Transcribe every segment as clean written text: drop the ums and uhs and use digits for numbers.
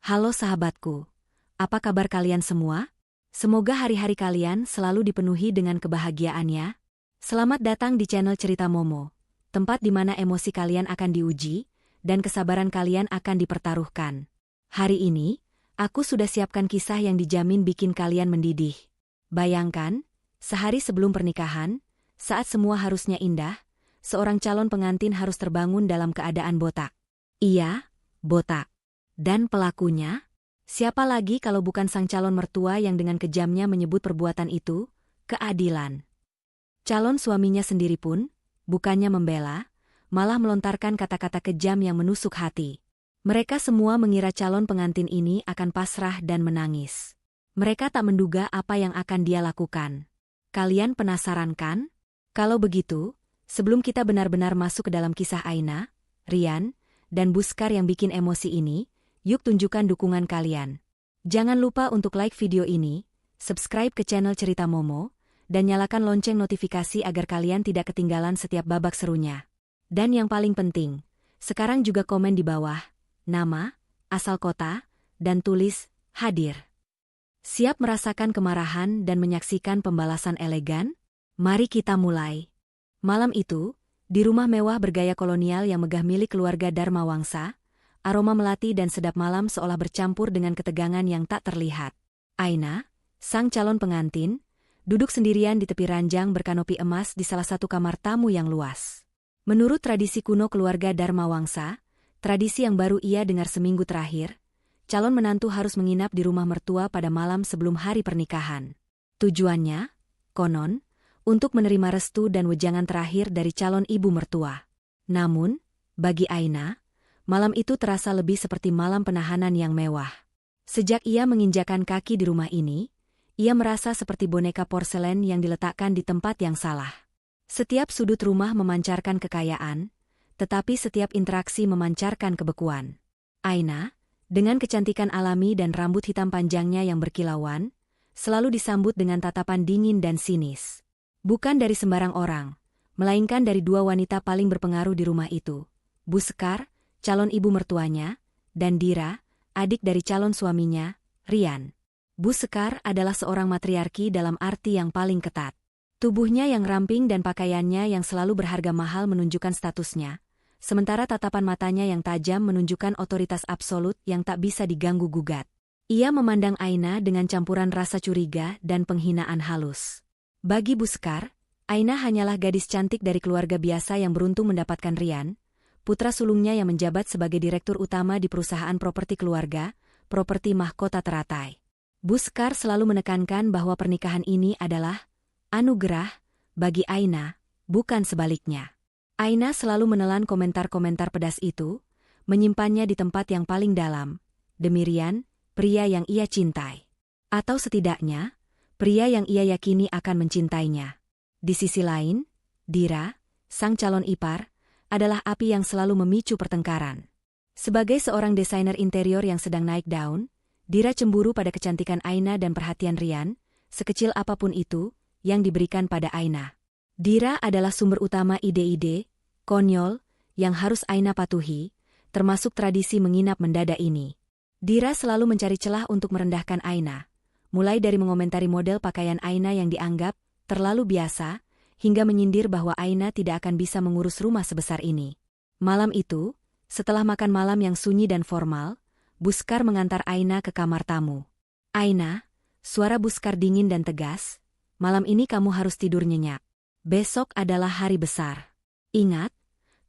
Halo sahabatku, apa kabar kalian semua? Semoga hari-hari kalian selalu dipenuhi dengan kebahagiaan ya. Selamat datang di channel Cerita Momo, tempat di mana emosi kalian akan diuji, dan kesabaran kalian akan dipertaruhkan. Hari ini, aku sudah siapkan kisah yang dijamin bikin kalian mendidih. Bayangkan, sehari sebelum pernikahan, saat semua harusnya indah, seorang calon pengantin harus terbangun dalam keadaan botak. Iya, botak. Dan pelakunya? Siapa lagi kalau bukan sang calon mertua yang dengan kejamnya menyebut perbuatan itu keadilan. Calon suaminya sendiri pun, bukannya membela, malah melontarkan kata-kata kejam yang menusuk hati. Mereka semua mengira calon pengantin ini akan pasrah dan menangis. Mereka tak menduga apa yang akan dia lakukan. Kalian penasaran kan? Kalau begitu, sebelum kita benar-benar masuk ke dalam kisah Aina, Rian, dan Buskar yang bikin emosi ini, yuk tunjukkan dukungan kalian. Jangan lupa untuk like video ini, subscribe ke channel Cerita Momo, dan nyalakan lonceng notifikasi agar kalian tidak ketinggalan setiap babak serunya. Dan yang paling penting, sekarang juga komen di bawah, nama, asal kota, dan tulis, hadir. Siap merasakan kemarahan dan menyaksikan pembalasan elegan? Mari kita mulai. Malam itu, di rumah mewah bergaya kolonial yang megah milik keluarga Dharma Wangsa, aroma melati dan sedap malam seolah bercampur dengan ketegangan yang tak terlihat. Aina, sang calon pengantin, duduk sendirian di tepi ranjang berkanopi emas di salah satu kamar tamu yang luas. Menurut tradisi kuno keluarga Dharma Wangsa, tradisi yang baru ia dengar seminggu terakhir, calon menantu harus menginap di rumah mertua pada malam sebelum hari pernikahan. Tujuannya, konon, untuk menerima restu dan wejangan terakhir dari calon ibu mertua. Namun, bagi Aina, malam itu terasa lebih seperti malam penahanan yang mewah. Sejak ia menginjakan kaki di rumah ini, ia merasa seperti boneka porselen yang diletakkan di tempat yang salah. Setiap sudut rumah memancarkan kekayaan, tetapi setiap interaksi memancarkan kebekuan. Aina, dengan kecantikan alami dan rambut hitam panjangnya yang berkilauan, selalu disambut dengan tatapan dingin dan sinis. Bukan dari sembarang orang, melainkan dari dua wanita paling berpengaruh di rumah itu, Buskar, calon ibu mertuanya, dan Dira, adik dari calon suaminya, Rian. Buskar adalah seorang matriarki dalam arti yang paling ketat. Tubuhnya yang ramping dan pakaiannya yang selalu berharga mahal menunjukkan statusnya, sementara tatapan matanya yang tajam menunjukkan otoritas absolut yang tak bisa diganggu-gugat. Ia memandang Aina dengan campuran rasa curiga dan penghinaan halus. Bagi Buskar, Aina hanyalah gadis cantik dari keluarga biasa yang beruntung mendapatkan Rian, putra sulungnya yang menjabat sebagai direktur utama di perusahaan properti keluarga, properti mahkota teratai. Buskar selalu menekankan bahwa pernikahan ini adalah anugerah bagi Aina, bukan sebaliknya. Aina selalu menelan komentar-komentar pedas itu, menyimpannya di tempat yang paling dalam, demi Rian, pria yang ia cintai. Atau setidaknya, pria yang ia yakini akan mencintainya. Di sisi lain, Dira, sang calon ipar, adalah api yang selalu memicu pertengkaran. Sebagai seorang desainer interior yang sedang naik daun, Dira cemburu pada kecantikan Aina dan perhatian Rian, sekecil apapun itu, yang diberikan pada Aina. Dira adalah sumber utama ide-ide, konyol, yang harus Aina patuhi, termasuk tradisi menginap mendadak ini. Dira selalu mencari celah untuk merendahkan Aina, mulai dari mengomentari model pakaian Aina yang dianggap terlalu biasa, hingga menyindir bahwa Aina tidak akan bisa mengurus rumah sebesar ini. Malam itu, setelah makan malam yang sunyi dan formal, Buskar mengantar Aina ke kamar tamu. "Aina," suara Buskar dingin dan tegas, "malam ini kamu harus tidur nyenyak. Besok adalah hari besar. Ingat,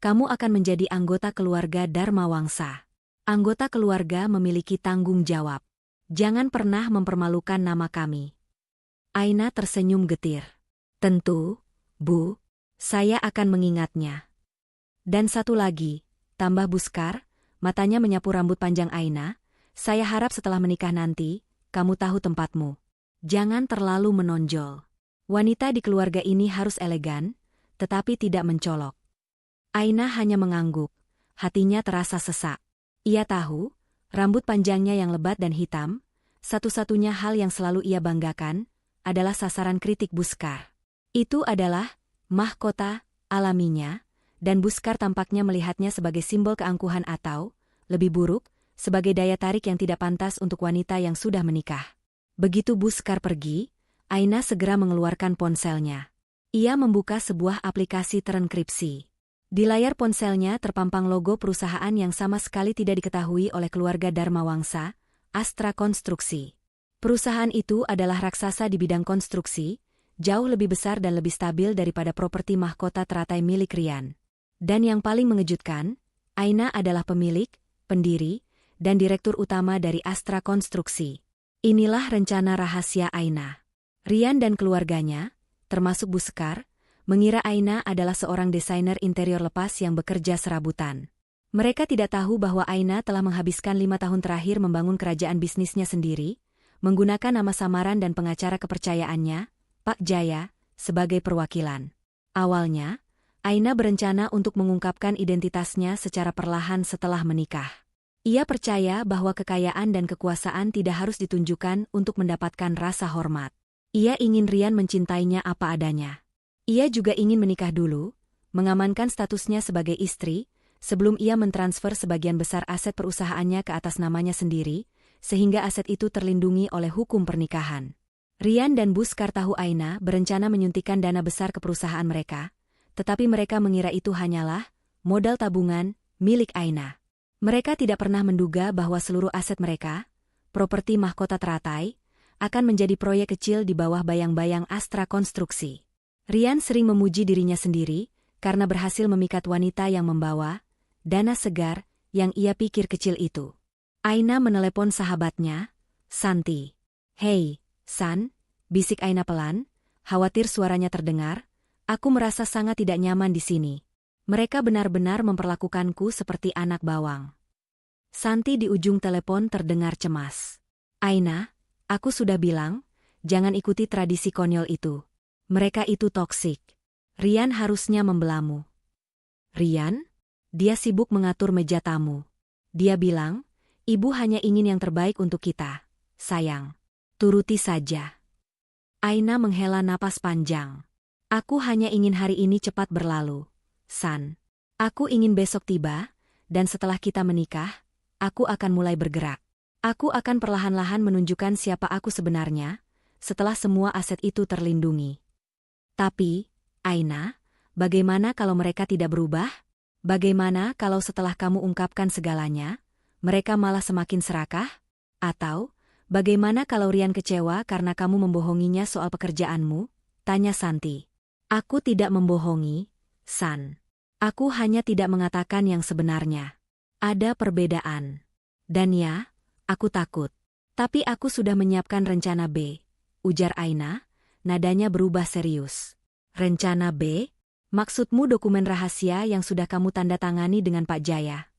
kamu akan menjadi anggota keluarga Dharma Wangsa. Anggota keluarga memiliki tanggung jawab. Jangan pernah mempermalukan nama kami." Aina tersenyum getir. "Tentu, Bu, saya akan mengingatnya." "Dan satu lagi," tambah Buskar, matanya menyapu rambut panjang Aina, "saya harap setelah menikah nanti, kamu tahu tempatmu. Jangan terlalu menonjol. Wanita di keluarga ini harus elegan, tetapi tidak mencolok." Aina hanya mengangguk, hatinya terasa sesak. Ia tahu, rambut panjangnya yang lebat dan hitam, satu-satunya hal yang selalu ia banggakan, adalah sasaran kritik Buskar. Itu adalah mahkota alaminya, dan Buskar tampaknya melihatnya sebagai simbol keangkuhan atau, lebih buruk, sebagai daya tarik yang tidak pantas untuk wanita yang sudah menikah. Begitu Buskar pergi, Aina segera mengeluarkan ponselnya. Ia membuka sebuah aplikasi terenkripsi. Di layar ponselnya terpampang logo perusahaan yang sama sekali tidak diketahui oleh keluarga Dharma Wangsa, Astra Konstruksi. Perusahaan itu adalah raksasa di bidang konstruksi, jauh lebih besar dan lebih stabil daripada properti mahkota teratai milik Rian. Dan yang paling mengejutkan, Aina adalah pemilik, pendiri, dan direktur utama dari Astra Konstruksi. Inilah rencana rahasia Aina. Rian dan keluarganya, termasuk Buskar, mengira Aina adalah seorang desainer interior lepas yang bekerja serabutan. Mereka tidak tahu bahwa Aina telah menghabiskan 5 tahun terakhir membangun kerajaan bisnisnya sendiri, menggunakan nama samaran dan pengacara kepercayaannya, Pak Jaya, sebagai perwakilan. Awalnya, Aina berencana untuk mengungkapkan identitasnya secara perlahan setelah menikah. Ia percaya bahwa kekayaan dan kekuasaan tidak harus ditunjukkan untuk mendapatkan rasa hormat. Ia ingin Rian mencintainya apa adanya. Ia juga ingin menikah dulu, mengamankan statusnya sebagai istri, sebelum ia mentransfer sebagian besar aset perusahaannya ke atas namanya sendiri, sehingga aset itu terlindungi oleh hukum pernikahan. Rian dan Buskar tahu Aina berencana menyuntikkan dana besar ke perusahaan mereka, tetapi mereka mengira itu hanyalah modal tabungan milik Aina. Mereka tidak pernah menduga bahwa seluruh aset mereka, properti mahkota teratai, akan menjadi proyek kecil di bawah bayang-bayang Astra Konstruksi. Rian sering memuji dirinya sendiri karena berhasil memikat wanita yang membawa dana segar yang ia pikir kecil itu. Aina menelepon sahabatnya, Santi. "Hei, San," bisik Aina pelan, khawatir suaranya terdengar, "aku merasa sangat tidak nyaman di sini. Mereka benar-benar memperlakukanku seperti anak bawang." Santi di ujung telepon terdengar cemas. "Aina, aku sudah bilang, jangan ikuti tradisi konyol itu. Mereka itu toksik. Rian harusnya membelamu." "Rian?" Dia sibuk mengatur meja tamu. Dia bilang, "Ibu hanya ingin yang terbaik untuk kita, sayang. Turuti saja." Aina menghela napas panjang. "Aku hanya ingin hari ini cepat berlalu, San. Aku ingin besok tiba, dan setelah kita menikah, aku akan mulai bergerak. Aku akan perlahan-lahan menunjukkan siapa aku sebenarnya, setelah semua aset itu terlindungi." "Tapi, Aina, bagaimana kalau mereka tidak berubah? Bagaimana kalau setelah kamu ungkapkan segalanya, mereka malah semakin serakah? Atau, bagaimana kalau Rian kecewa karena kamu membohonginya soal pekerjaanmu?" tanya Santi. "Aku tidak membohongi, San. Aku hanya tidak mengatakan yang sebenarnya. Ada perbedaan. Dan ya, aku takut. Tapi aku sudah menyiapkan rencana B," ujar Aina, nadanya berubah serius. "Rencana B? Maksudmu dokumen rahasia yang sudah kamu tanda tangani dengan Pak Jaya?"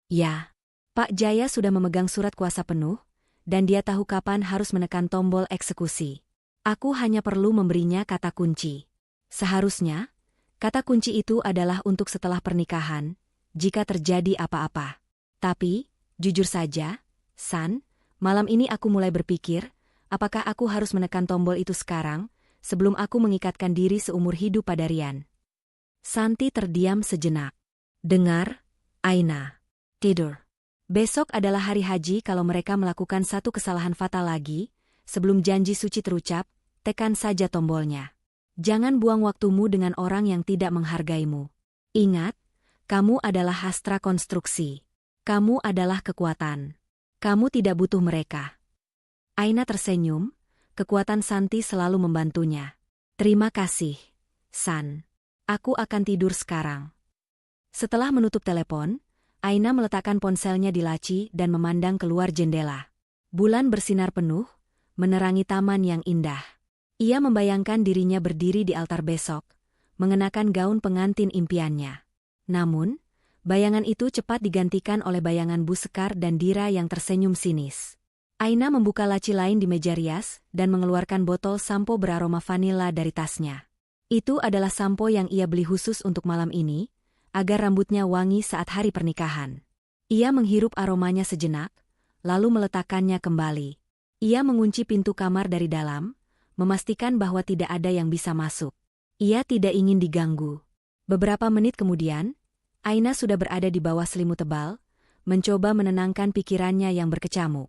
"Ya. Pak Jaya sudah memegang surat kuasa penuh, dan dia tahu kapan harus menekan tombol eksekusi. Aku hanya perlu memberinya kata kunci. Seharusnya, kata kunci itu adalah untuk setelah pernikahan, jika terjadi apa-apa. Tapi, jujur saja, San, malam ini aku mulai berpikir, apakah aku harus menekan tombol itu sekarang, sebelum aku mengikatkan diri seumur hidup pada Rian." Santi terdiam sejenak. "Dengar, Aina. Tidur. Besok adalah hari haji. Kalau mereka melakukan satu kesalahan fatal lagi, sebelum janji suci terucap, tekan saja tombolnya. Jangan buang waktumu dengan orang yang tidak menghargaimu. Ingat, kamu adalah Astra Konstruksi. Kamu adalah kekuatan. Kamu tidak butuh mereka." Aina tersenyum, kekuatan Santi selalu membantunya. "Terima kasih, San. Aku akan tidur sekarang." Setelah menutup telepon, Aina meletakkan ponselnya di laci dan memandang keluar jendela. Bulan bersinar penuh, menerangi taman yang indah. Ia membayangkan dirinya berdiri di altar besok, mengenakan gaun pengantin impiannya. Namun, bayangan itu cepat digantikan oleh bayangan Buskar dan Dira yang tersenyum sinis. Aina membuka laci lain di meja rias dan mengeluarkan botol sampo beraroma vanila dari tasnya. Itu adalah sampo yang ia beli khusus untuk malam ini, agar rambutnya wangi saat hari pernikahan. Ia menghirup aromanya sejenak, lalu meletakkannya kembali. Ia mengunci pintu kamar dari dalam, memastikan bahwa tidak ada yang bisa masuk. Ia tidak ingin diganggu. Beberapa menit kemudian, Aina sudah berada di bawah selimut tebal, mencoba menenangkan pikirannya yang berkecamuk.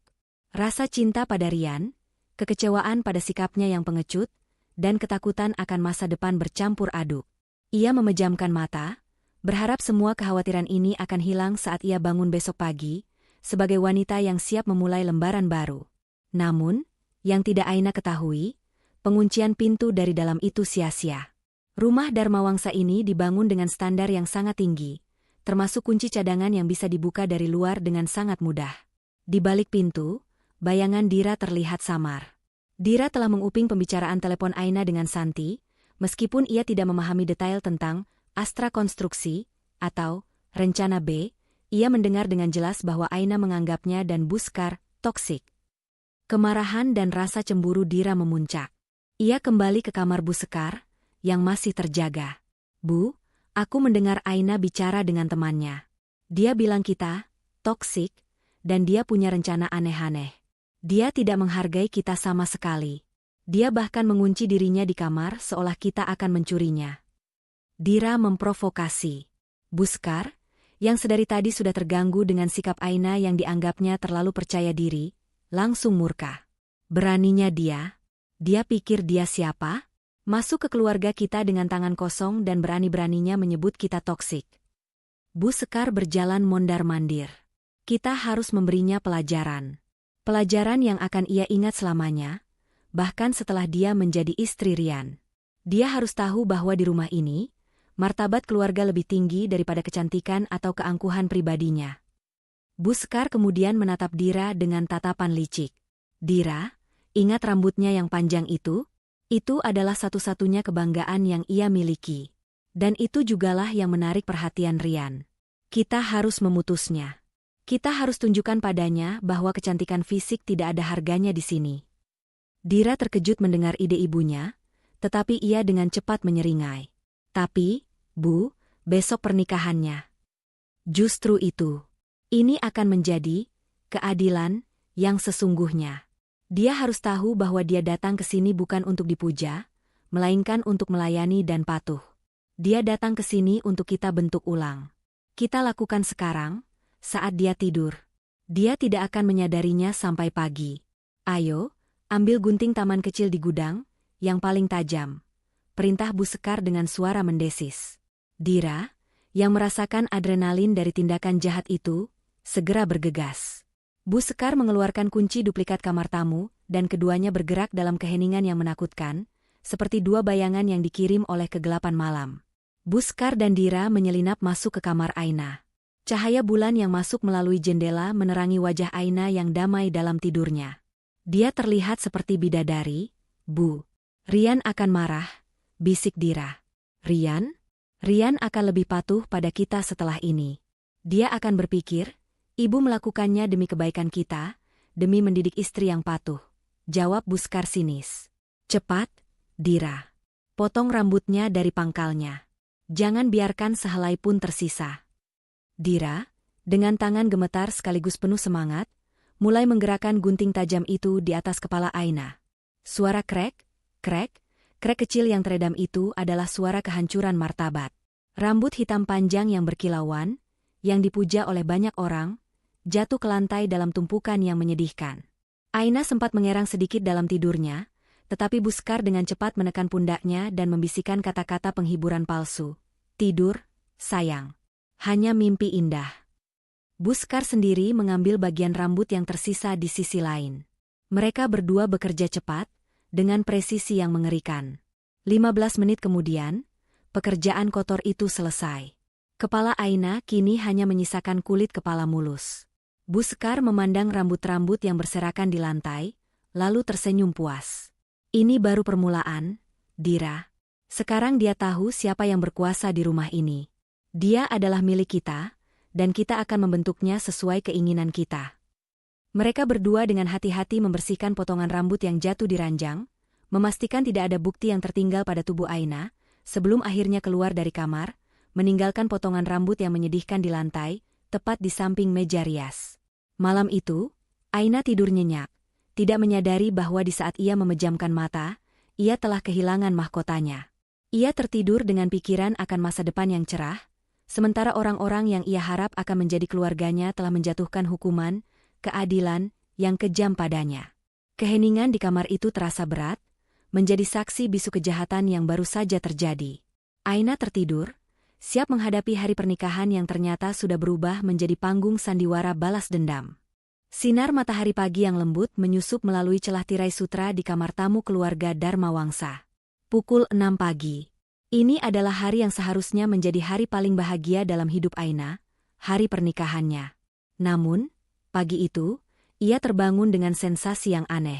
Rasa cinta pada Rian, kekecewaan pada sikapnya yang pengecut, dan ketakutan akan masa depan bercampur aduk. Ia memejamkan mata, berharap semua kekhawatiran ini akan hilang saat ia bangun besok pagi, sebagai wanita yang siap memulai lembaran baru. Namun, yang tidak Aina ketahui, penguncian pintu dari dalam itu sia-sia. Rumah Dharma Wangsa ini dibangun dengan standar yang sangat tinggi, termasuk kunci cadangan yang bisa dibuka dari luar dengan sangat mudah. Di balik pintu, bayangan Dira terlihat samar. Dira telah menguping pembicaraan telepon Aina dengan Santi, meskipun ia tidak memahami detail tentang Astra Konstruksi atau Rencana B, ia mendengar dengan jelas bahwa Aina menganggapnya dan Buskar toksik. Kemarahan dan rasa cemburu Dira memuncak. Ia kembali ke kamar Buskar, yang masih terjaga. "Bu, aku mendengar Aina bicara dengan temannya. Dia bilang kita toksik, dan dia punya rencana aneh-aneh. Dia tidak menghargai kita sama sekali. Dia bahkan mengunci dirinya di kamar seolah kita akan mencurinya." Dira memprovokasi. Buskar, yang sedari tadi sudah terganggu dengan sikap Aina yang dianggapnya terlalu percaya diri, langsung murka. Beraninya dia pikir dia siapa? Masuk ke keluarga kita dengan tangan kosong dan berani-beraninya menyebut kita toksik. Buskar berjalan mondar-mandir. Kita harus memberinya pelajaran. Pelajaran yang akan ia ingat selamanya, bahkan setelah dia menjadi istri Rian. Dia harus tahu bahwa di rumah ini, martabat keluarga lebih tinggi daripada kecantikan atau keangkuhan pribadinya. Buskar kemudian menatap Dira dengan tatapan licik. "Dira, ingat rambutnya yang panjang itu? Itu adalah satu-satunya kebanggaan yang ia miliki. Dan itu jugalah yang menarik perhatian Rian. Kita harus memutusnya. Kita harus tunjukkan padanya bahwa kecantikan fisik tidak ada harganya di sini." Dira terkejut mendengar ide ibunya, tetapi ia dengan cepat menyeringai. "Tapi, Bu, besok pernikahannya. Justru itu. Ini akan menjadi keadilan yang sesungguhnya. Dia harus tahu bahwa dia datang ke sini bukan untuk dipuja, melainkan untuk melayani dan patuh. Dia datang ke sini untuk kita bentuk ulang. Kita lakukan sekarang, saat dia tidur. Dia tidak akan menyadarinya sampai pagi. Ayo, ambil gunting taman kecil di gudang, yang paling tajam," perintah Buskar dengan suara mendesis. Dira, yang merasakan adrenalin dari tindakan jahat itu, segera bergegas. Buskar mengeluarkan kunci duplikat kamar tamu, dan keduanya bergerak dalam keheningan yang menakutkan, seperti dua bayangan yang dikirim oleh kegelapan malam. Buskar dan Dira menyelinap masuk ke kamar Aina. Cahaya bulan yang masuk melalui jendela menerangi wajah Aina yang damai dalam tidurnya. "Dia terlihat seperti bidadari, Bu. Rian akan marah," bisik Dira. "Rian? Rian akan lebih patuh pada kita setelah ini. Dia akan berpikir, ibu melakukannya demi kebaikan kita, demi mendidik istri yang patuh," jawab Buskar sinis. "Cepat, Dira. Potong rambutnya dari pangkalnya. Jangan biarkan sehelai pun tersisa." Dira, dengan tangan gemetar sekaligus penuh semangat, mulai menggerakkan gunting tajam itu di atas kepala Aina. Suara krek, krek, krek kecil yang teredam itu adalah suara kehancuran martabat. Rambut hitam panjang yang berkilauan, yang dipuja oleh banyak orang, jatuh ke lantai dalam tumpukan yang menyedihkan. Aina sempat mengerang sedikit dalam tidurnya, tetapi Buskar dengan cepat menekan pundaknya dan membisikkan kata-kata penghiburan palsu. "Tidur, sayang. Hanya mimpi indah." Buskar sendiri mengambil bagian rambut yang tersisa di sisi lain. Mereka berdua bekerja cepat, dengan presisi yang mengerikan. 15 menit kemudian, pekerjaan kotor itu selesai. Kepala Aina kini hanya menyisakan kulit kepala mulus. Buskar memandang rambut-rambut yang berserakan di lantai, lalu tersenyum puas. "Ini baru permulaan, Dira. Sekarang dia tahu siapa yang berkuasa di rumah ini. Dia adalah milik kita, dan kita akan membentuknya sesuai keinginan kita." Mereka berdua dengan hati-hati membersihkan potongan rambut yang jatuh di ranjang, memastikan tidak ada bukti yang tertinggal pada tubuh Aina, sebelum akhirnya keluar dari kamar, meninggalkan potongan rambut yang menyedihkan di lantai, tepat di samping meja rias. Malam itu, Aina tidur nyenyak, tidak menyadari bahwa di saat ia memejamkan mata, ia telah kehilangan mahkotanya. Ia tertidur dengan pikiran akan masa depan yang cerah, Sementara orang-orang yang ia harap akan menjadi keluarganya telah menjatuhkan hukuman, keadilan, yang kejam padanya. Keheningan di kamar itu terasa berat, menjadi saksi bisu kejahatan yang baru saja terjadi. Aina tertidur, siap menghadapi hari pernikahan yang ternyata sudah berubah menjadi panggung sandiwara balas dendam. Sinar matahari pagi yang lembut menyusup melalui celah tirai sutra di kamar tamu keluarga Dharma Wangsa. Pukul 6 pagi. Ini adalah hari yang seharusnya menjadi hari paling bahagia dalam hidup Aina, hari pernikahannya. Namun, pagi itu, ia terbangun dengan sensasi yang aneh.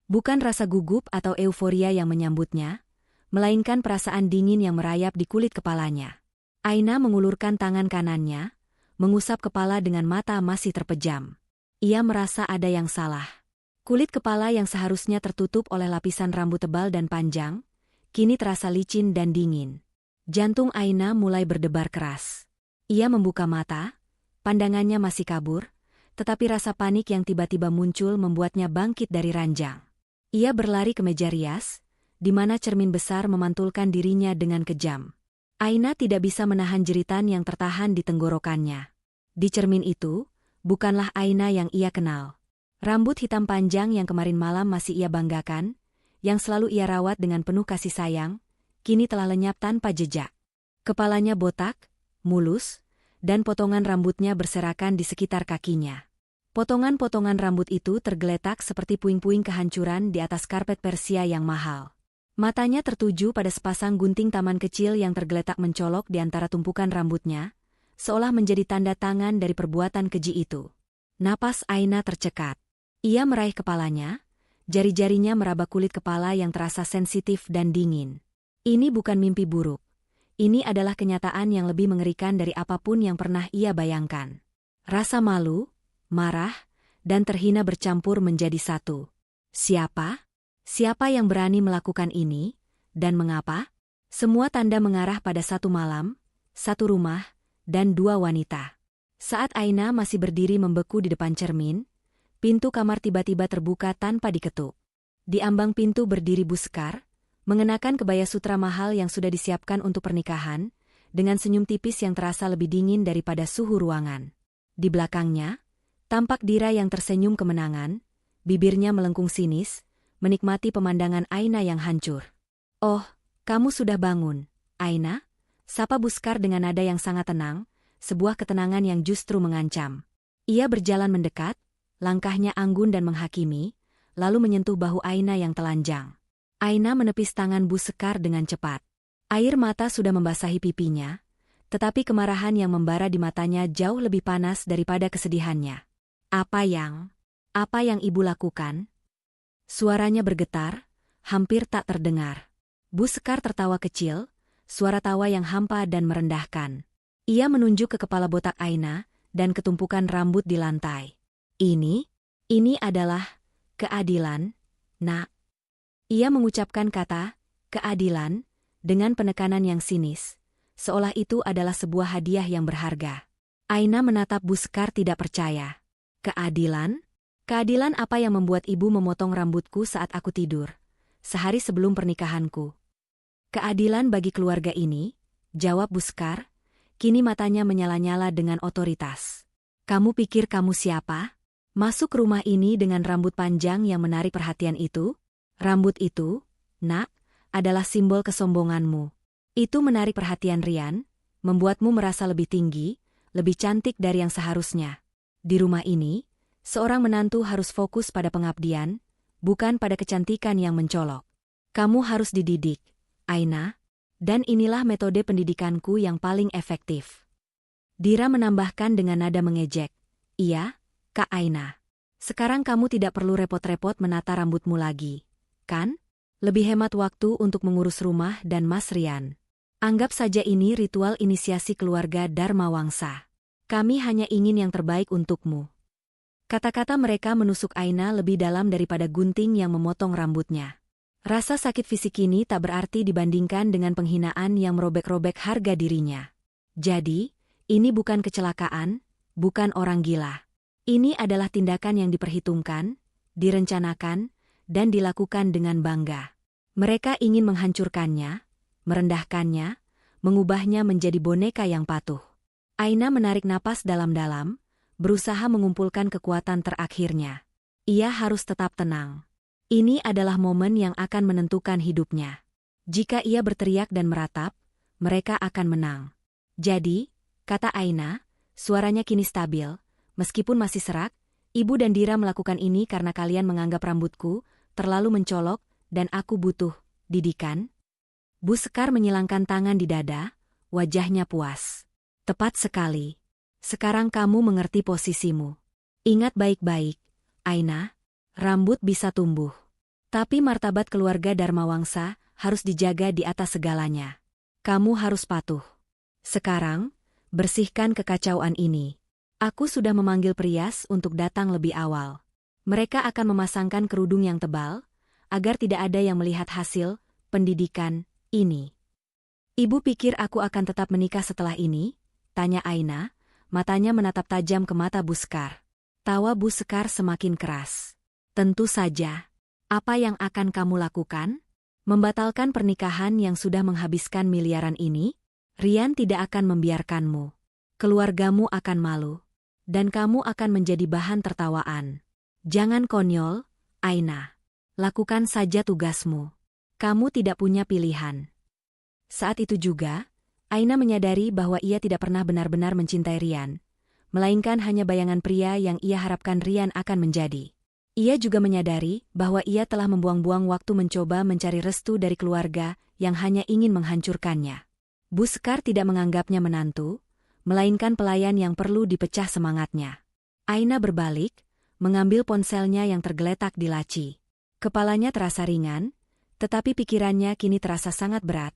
Bukan rasa gugup atau euforia yang menyambutnya, melainkan perasaan dingin yang merayap di kulit kepalanya. Aina mengulurkan tangan kanannya, mengusap kepala dengan mata masih terpejam. Ia merasa ada yang salah. Kulit kepala yang seharusnya tertutup oleh lapisan rambut tebal dan panjang, kini terasa licin dan dingin. Jantung Aina mulai berdebar keras. Ia membuka mata, pandangannya masih kabur, tetapi rasa panik yang tiba-tiba muncul membuatnya bangkit dari ranjang. Ia berlari ke meja rias, di mana cermin besar memantulkan dirinya dengan kejam. Aina tidak bisa menahan jeritan yang tertahan di tenggorokannya. Di cermin itu, bukanlah Aina yang ia kenal. Rambut hitam panjang yang kemarin malam masih ia banggakan, yang selalu ia rawat dengan penuh kasih sayang, kini telah lenyap tanpa jejak. Kepalanya botak, mulus, dan potongan rambutnya berserakan di sekitar kakinya. Potongan-potongan rambut itu tergeletak seperti puing-puing kehancuran di atas karpet Persia yang mahal. Matanya tertuju pada sepasang gunting taman kecil yang tergeletak mencolok di antara tumpukan rambutnya, seolah menjadi tanda tangan dari perbuatan keji itu. Napas Aina tercekat. Ia meraih kepalanya, jari-jarinya meraba kulit kepala yang terasa sensitif dan dingin. Ini bukan mimpi buruk. Ini adalah kenyataan yang lebih mengerikan dari apapun yang pernah ia bayangkan. Rasa malu, marah, dan terhina bercampur menjadi satu. Siapa? Siapa yang berani melakukan ini, dan mengapa? Semua tanda mengarah pada satu malam, satu rumah, dan dua wanita. Saat Aina masih berdiri membeku di depan cermin, pintu kamar tiba-tiba terbuka tanpa diketuk. Di ambang pintu berdiri Buskar, mengenakan kebaya sutra mahal yang sudah disiapkan untuk pernikahan, dengan senyum tipis yang terasa lebih dingin daripada suhu ruangan. Di belakangnya, tampak Dira yang tersenyum kemenangan, bibirnya melengkung sinis, menikmati pemandangan Aina yang hancur. "Oh, kamu sudah bangun, Aina?" Sapa Buskar dengan nada yang sangat tenang, sebuah ketenangan yang justru mengancam. Ia berjalan mendekat, langkahnya anggun dan menghakimi, lalu menyentuh bahu Aina yang telanjang. Aina menepis tangan Buskar dengan cepat. Air mata sudah membasahi pipinya, tetapi kemarahan yang membara di matanya jauh lebih panas daripada kesedihannya. Apa yang ibu lakukan?" Suaranya bergetar, hampir tak terdengar. Buskar tertawa kecil, suara tawa yang hampa dan merendahkan. Ia menunjuk ke kepala botak Aina dan ketumpukan rambut di lantai. Ini adalah keadilan, nak." Ia mengucapkan kata keadilan dengan penekanan yang sinis, seolah itu adalah sebuah hadiah yang berharga. Aina menatap Buskar tidak percaya. "Keadilan? Keadilan apa yang membuat ibu memotong rambutku saat aku tidur, sehari sebelum pernikahanku?" "Keadilan bagi keluarga ini," jawab Buskar, kini matanya menyala-nyala dengan otoritas. "Kamu pikir kamu siapa? Masuk rumah ini dengan rambut panjang yang menarik perhatian itu? Rambut itu, nak, adalah simbol kesombonganmu. Itu menarik perhatian Rian, membuatmu merasa lebih tinggi, lebih cantik dari yang seharusnya. Di rumah ini, seorang menantu harus fokus pada pengabdian, bukan pada kecantikan yang mencolok. Kamu harus dididik, Aina, dan inilah metode pendidikanku yang paling efektif." Dira menambahkan dengan nada mengejek, "Iya, Kak Aina. Sekarang kamu tidak perlu repot-repot menata rambutmu lagi, kan? Lebih hemat waktu untuk mengurus rumah dan Mas Rian. Anggap saja ini ritual inisiasi keluarga Dharma Wangsa. Kami hanya ingin yang terbaik untukmu." Kata-kata mereka menusuk Aina lebih dalam daripada gunting yang memotong rambutnya. Rasa sakit fisik ini tak berarti dibandingkan dengan penghinaan yang merobek-robek harga dirinya. Jadi, ini bukan kecelakaan, bukan orang gila. Ini adalah tindakan yang diperhitungkan, direncanakan, dan dilakukan dengan bangga. Mereka ingin menghancurkannya, merendahkannya, mengubahnya menjadi boneka yang patuh. Aina menarik napas dalam-dalam, berusaha mengumpulkan kekuatan terakhirnya. Ia harus tetap tenang. Ini adalah momen yang akan menentukan hidupnya. Jika ia berteriak dan meratap, mereka akan menang. Jadi, kata Aina, suaranya kini stabil, meskipun masih serak, Ibu dan Dira melakukan ini karena kalian menganggap rambutku terlalu mencolok dan aku butuh didikan. Bu Sekar menyilangkan tangan di dada, wajahnya puas. Tepat sekali. Sekarang kamu mengerti posisimu. Ingat baik-baik, Aina, rambut bisa tumbuh. Tapi martabat keluarga Dharmawangsa harus dijaga di atas segalanya. Kamu harus patuh. Sekarang, bersihkan kekacauan ini. Aku sudah memanggil Prias untuk datang lebih awal. Mereka akan memasangkan kerudung yang tebal, agar tidak ada yang melihat hasil pendidikan ini. Ibu pikir aku akan tetap menikah setelah ini? Tanya Aina, matanya menatap tajam ke mata Bu Sekar. Tawa Bu Sekar semakin keras. Tentu saja. Apa yang akan kamu lakukan? Membatalkan pernikahan yang sudah menghabiskan miliaran ini? Rian tidak akan membiarkanmu. Keluargamu akan malu. Dan kamu akan menjadi bahan tertawaan. Jangan konyol, Aina. Lakukan saja tugasmu. Kamu tidak punya pilihan. Saat itu juga, Aina menyadari bahwa ia tidak pernah benar-benar mencintai Rian, melainkan hanya bayangan pria yang ia harapkan Rian akan menjadi. Ia juga menyadari bahwa ia telah membuang-buang waktu mencoba mencari restu dari keluarga yang hanya ingin menghancurkannya. Bu Sekar tidak menganggapnya menantu, melainkan pelayan yang perlu dipecah semangatnya. Aina berbalik, mengambil ponselnya yang tergeletak di laci. Kepalanya terasa ringan, tetapi pikirannya kini terasa sangat berat,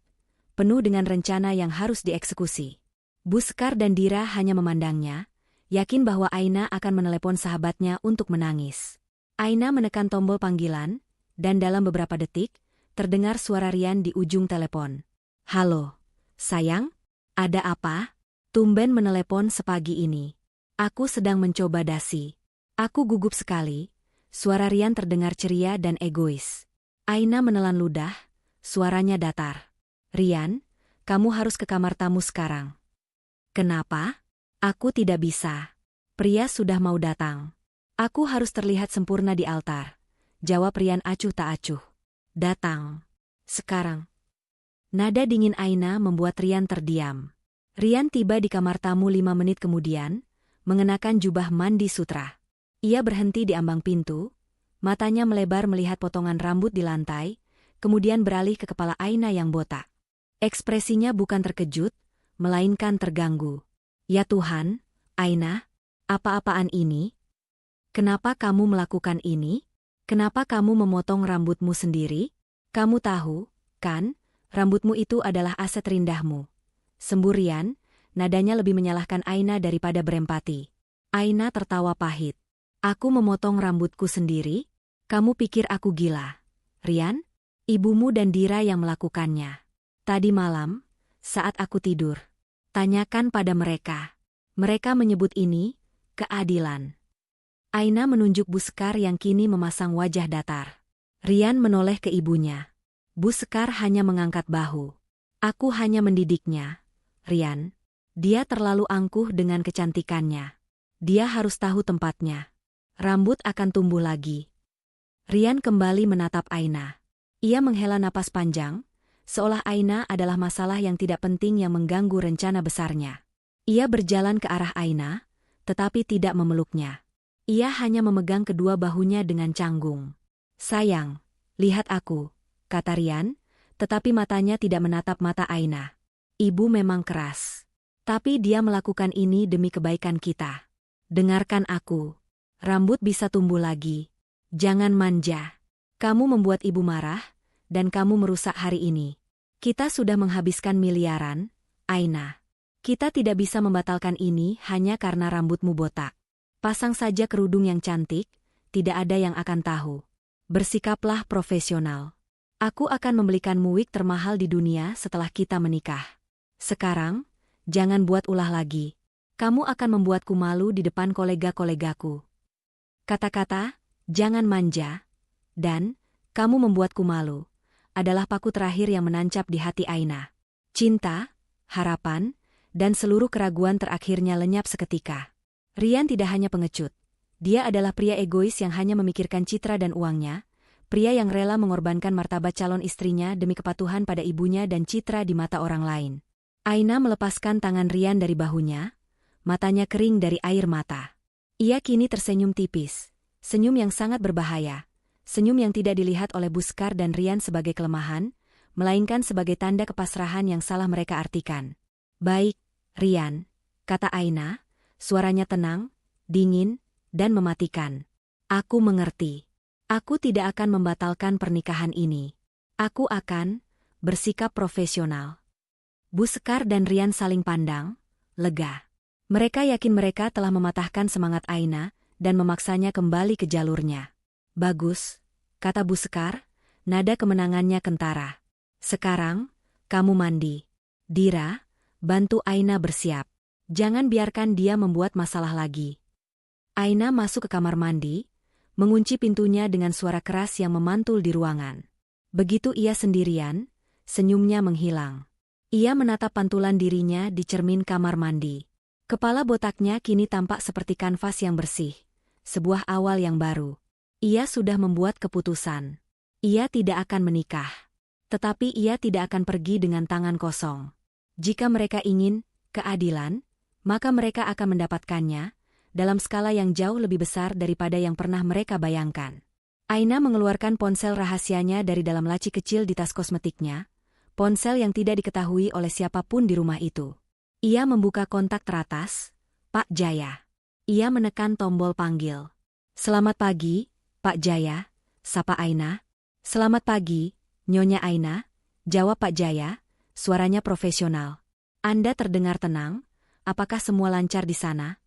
penuh dengan rencana yang harus dieksekusi. Bu Sekar dan Dira hanya memandangnya, yakin bahwa Aina akan menelepon sahabatnya untuk menangis. Aina menekan tombol panggilan, dan dalam beberapa detik, terdengar suara Rian di ujung telepon. Halo, sayang, ada apa? Tumben menelepon sepagi ini. Aku sedang mencoba dasi. Aku gugup sekali. Suara Rian terdengar ceria dan egois. Aina menelan ludah, suaranya datar. Rian, kamu harus ke kamar tamu sekarang. Kenapa? Aku tidak bisa. Pria sudah mau datang. Aku harus terlihat sempurna di altar. Jawab Rian acuh tak acuh. Datang. Sekarang. Nada dingin Aina membuat Rian terdiam. Rian tiba di kamar tamu 5 menit kemudian, mengenakan jubah mandi sutra. Ia berhenti di ambang pintu, matanya melebar melihat potongan rambut di lantai, kemudian beralih ke kepala Aina yang botak. Ekspresinya bukan terkejut, melainkan terganggu. Ya Tuhan, Aina, apa-apaan ini? Kenapa kamu melakukan ini? Kenapa kamu memotong rambutmu sendiri? Kamu tahu, kan, rambutmu itu adalah aset rindahmu. Sembur Rian, nadanya lebih menyalahkan Aina daripada berempati. Aina tertawa pahit. Aku memotong rambutku sendiri? Kamu pikir aku gila? Rian, ibumu dan Dira yang melakukannya. Tadi malam, saat aku tidur. Tanyakan pada mereka. Mereka menyebut ini keadilan. Aina menunjuk Bu Sekar yang kini memasang wajah datar. Rian menoleh ke ibunya. Bu Sekar hanya mengangkat bahu. Aku hanya mendidiknya. Rian, dia terlalu angkuh dengan kecantikannya. Dia harus tahu tempatnya. Rambut akan tumbuh lagi. Rian kembali menatap Aina. Ia menghela napas panjang, seolah Aina adalah masalah yang tidak penting yang mengganggu rencana besarnya. Ia berjalan ke arah Aina, tetapi tidak memeluknya. Ia hanya memegang kedua bahunya dengan canggung. Sayang, lihat aku, kata Rian, tetapi matanya tidak menatap mata Aina. Ibu memang keras. Tapi dia melakukan ini demi kebaikan kita. Dengarkan aku. Rambut bisa tumbuh lagi. Jangan manja. Kamu membuat ibu marah, dan kamu merusak hari ini. Kita sudah menghabiskan miliaran, Aina. Kita tidak bisa membatalkan ini hanya karena rambutmu botak. Pasang saja kerudung yang cantik, tidak ada yang akan tahu. Bersikaplah profesional. Aku akan membelikanmu wig termahal di dunia setelah kita menikah. Sekarang, jangan buat ulah lagi. Kamu akan membuatku malu di depan kolega-kolegaku. Kata-kata, jangan manja, dan, kamu membuatku malu, adalah paku terakhir yang menancap di hati Aina. Cinta, harapan, dan seluruh keraguan terakhirnya lenyap seketika. Rian tidak hanya pengecut. Dia adalah pria egois yang hanya memikirkan citra dan uangnya, pria yang rela mengorbankan martabat calon istrinya demi kepatuhan pada ibunya dan citra di mata orang lain. Aina melepaskan tangan Rian dari bahunya, matanya kering dari air mata. Ia kini tersenyum tipis, senyum yang sangat berbahaya, senyum yang tidak dilihat oleh Buskar dan Rian sebagai kelemahan, melainkan sebagai tanda kepasrahan yang salah mereka artikan. "Baik, Rian," kata Aina, suaranya tenang, dingin, dan mematikan. "Aku mengerti. Aku tidak akan membatalkan pernikahan ini. Aku akan bersikap profesional." Buskar dan Rian saling pandang, lega. Mereka yakin mereka telah mematahkan semangat Aina dan memaksanya kembali ke jalurnya. "Bagus," kata Buskar, nada kemenangannya kentara. "Sekarang, kamu mandi. Dira, bantu Aina bersiap. Jangan biarkan dia membuat masalah lagi." Aina masuk ke kamar mandi, mengunci pintunya dengan suara keras yang memantul di ruangan. Begitu ia sendirian, senyumnya menghilang. Ia menatap pantulan dirinya di cermin kamar mandi. Kepala botaknya kini tampak seperti kanvas yang bersih, sebuah awal yang baru. Ia sudah membuat keputusan. Ia tidak akan menikah. Tetapi ia tidak akan pergi dengan tangan kosong. Jika mereka ingin keadilan, maka mereka akan mendapatkannya, dalam skala yang jauh lebih besar daripada yang pernah mereka bayangkan. Aina mengeluarkan ponsel rahasianya dari dalam laci kecil di tas kosmetiknya, ponsel yang tidak diketahui oleh siapapun di rumah itu. Ia membuka kontak teratas, "Pak Jaya." Ia menekan tombol panggil. "Selamat pagi, Pak Jaya," sapa Aina. "Selamat pagi, Nyonya Aina," jawab Pak Jaya, suaranya profesional. "Anda terdengar tenang, apakah semua lancar di sana?"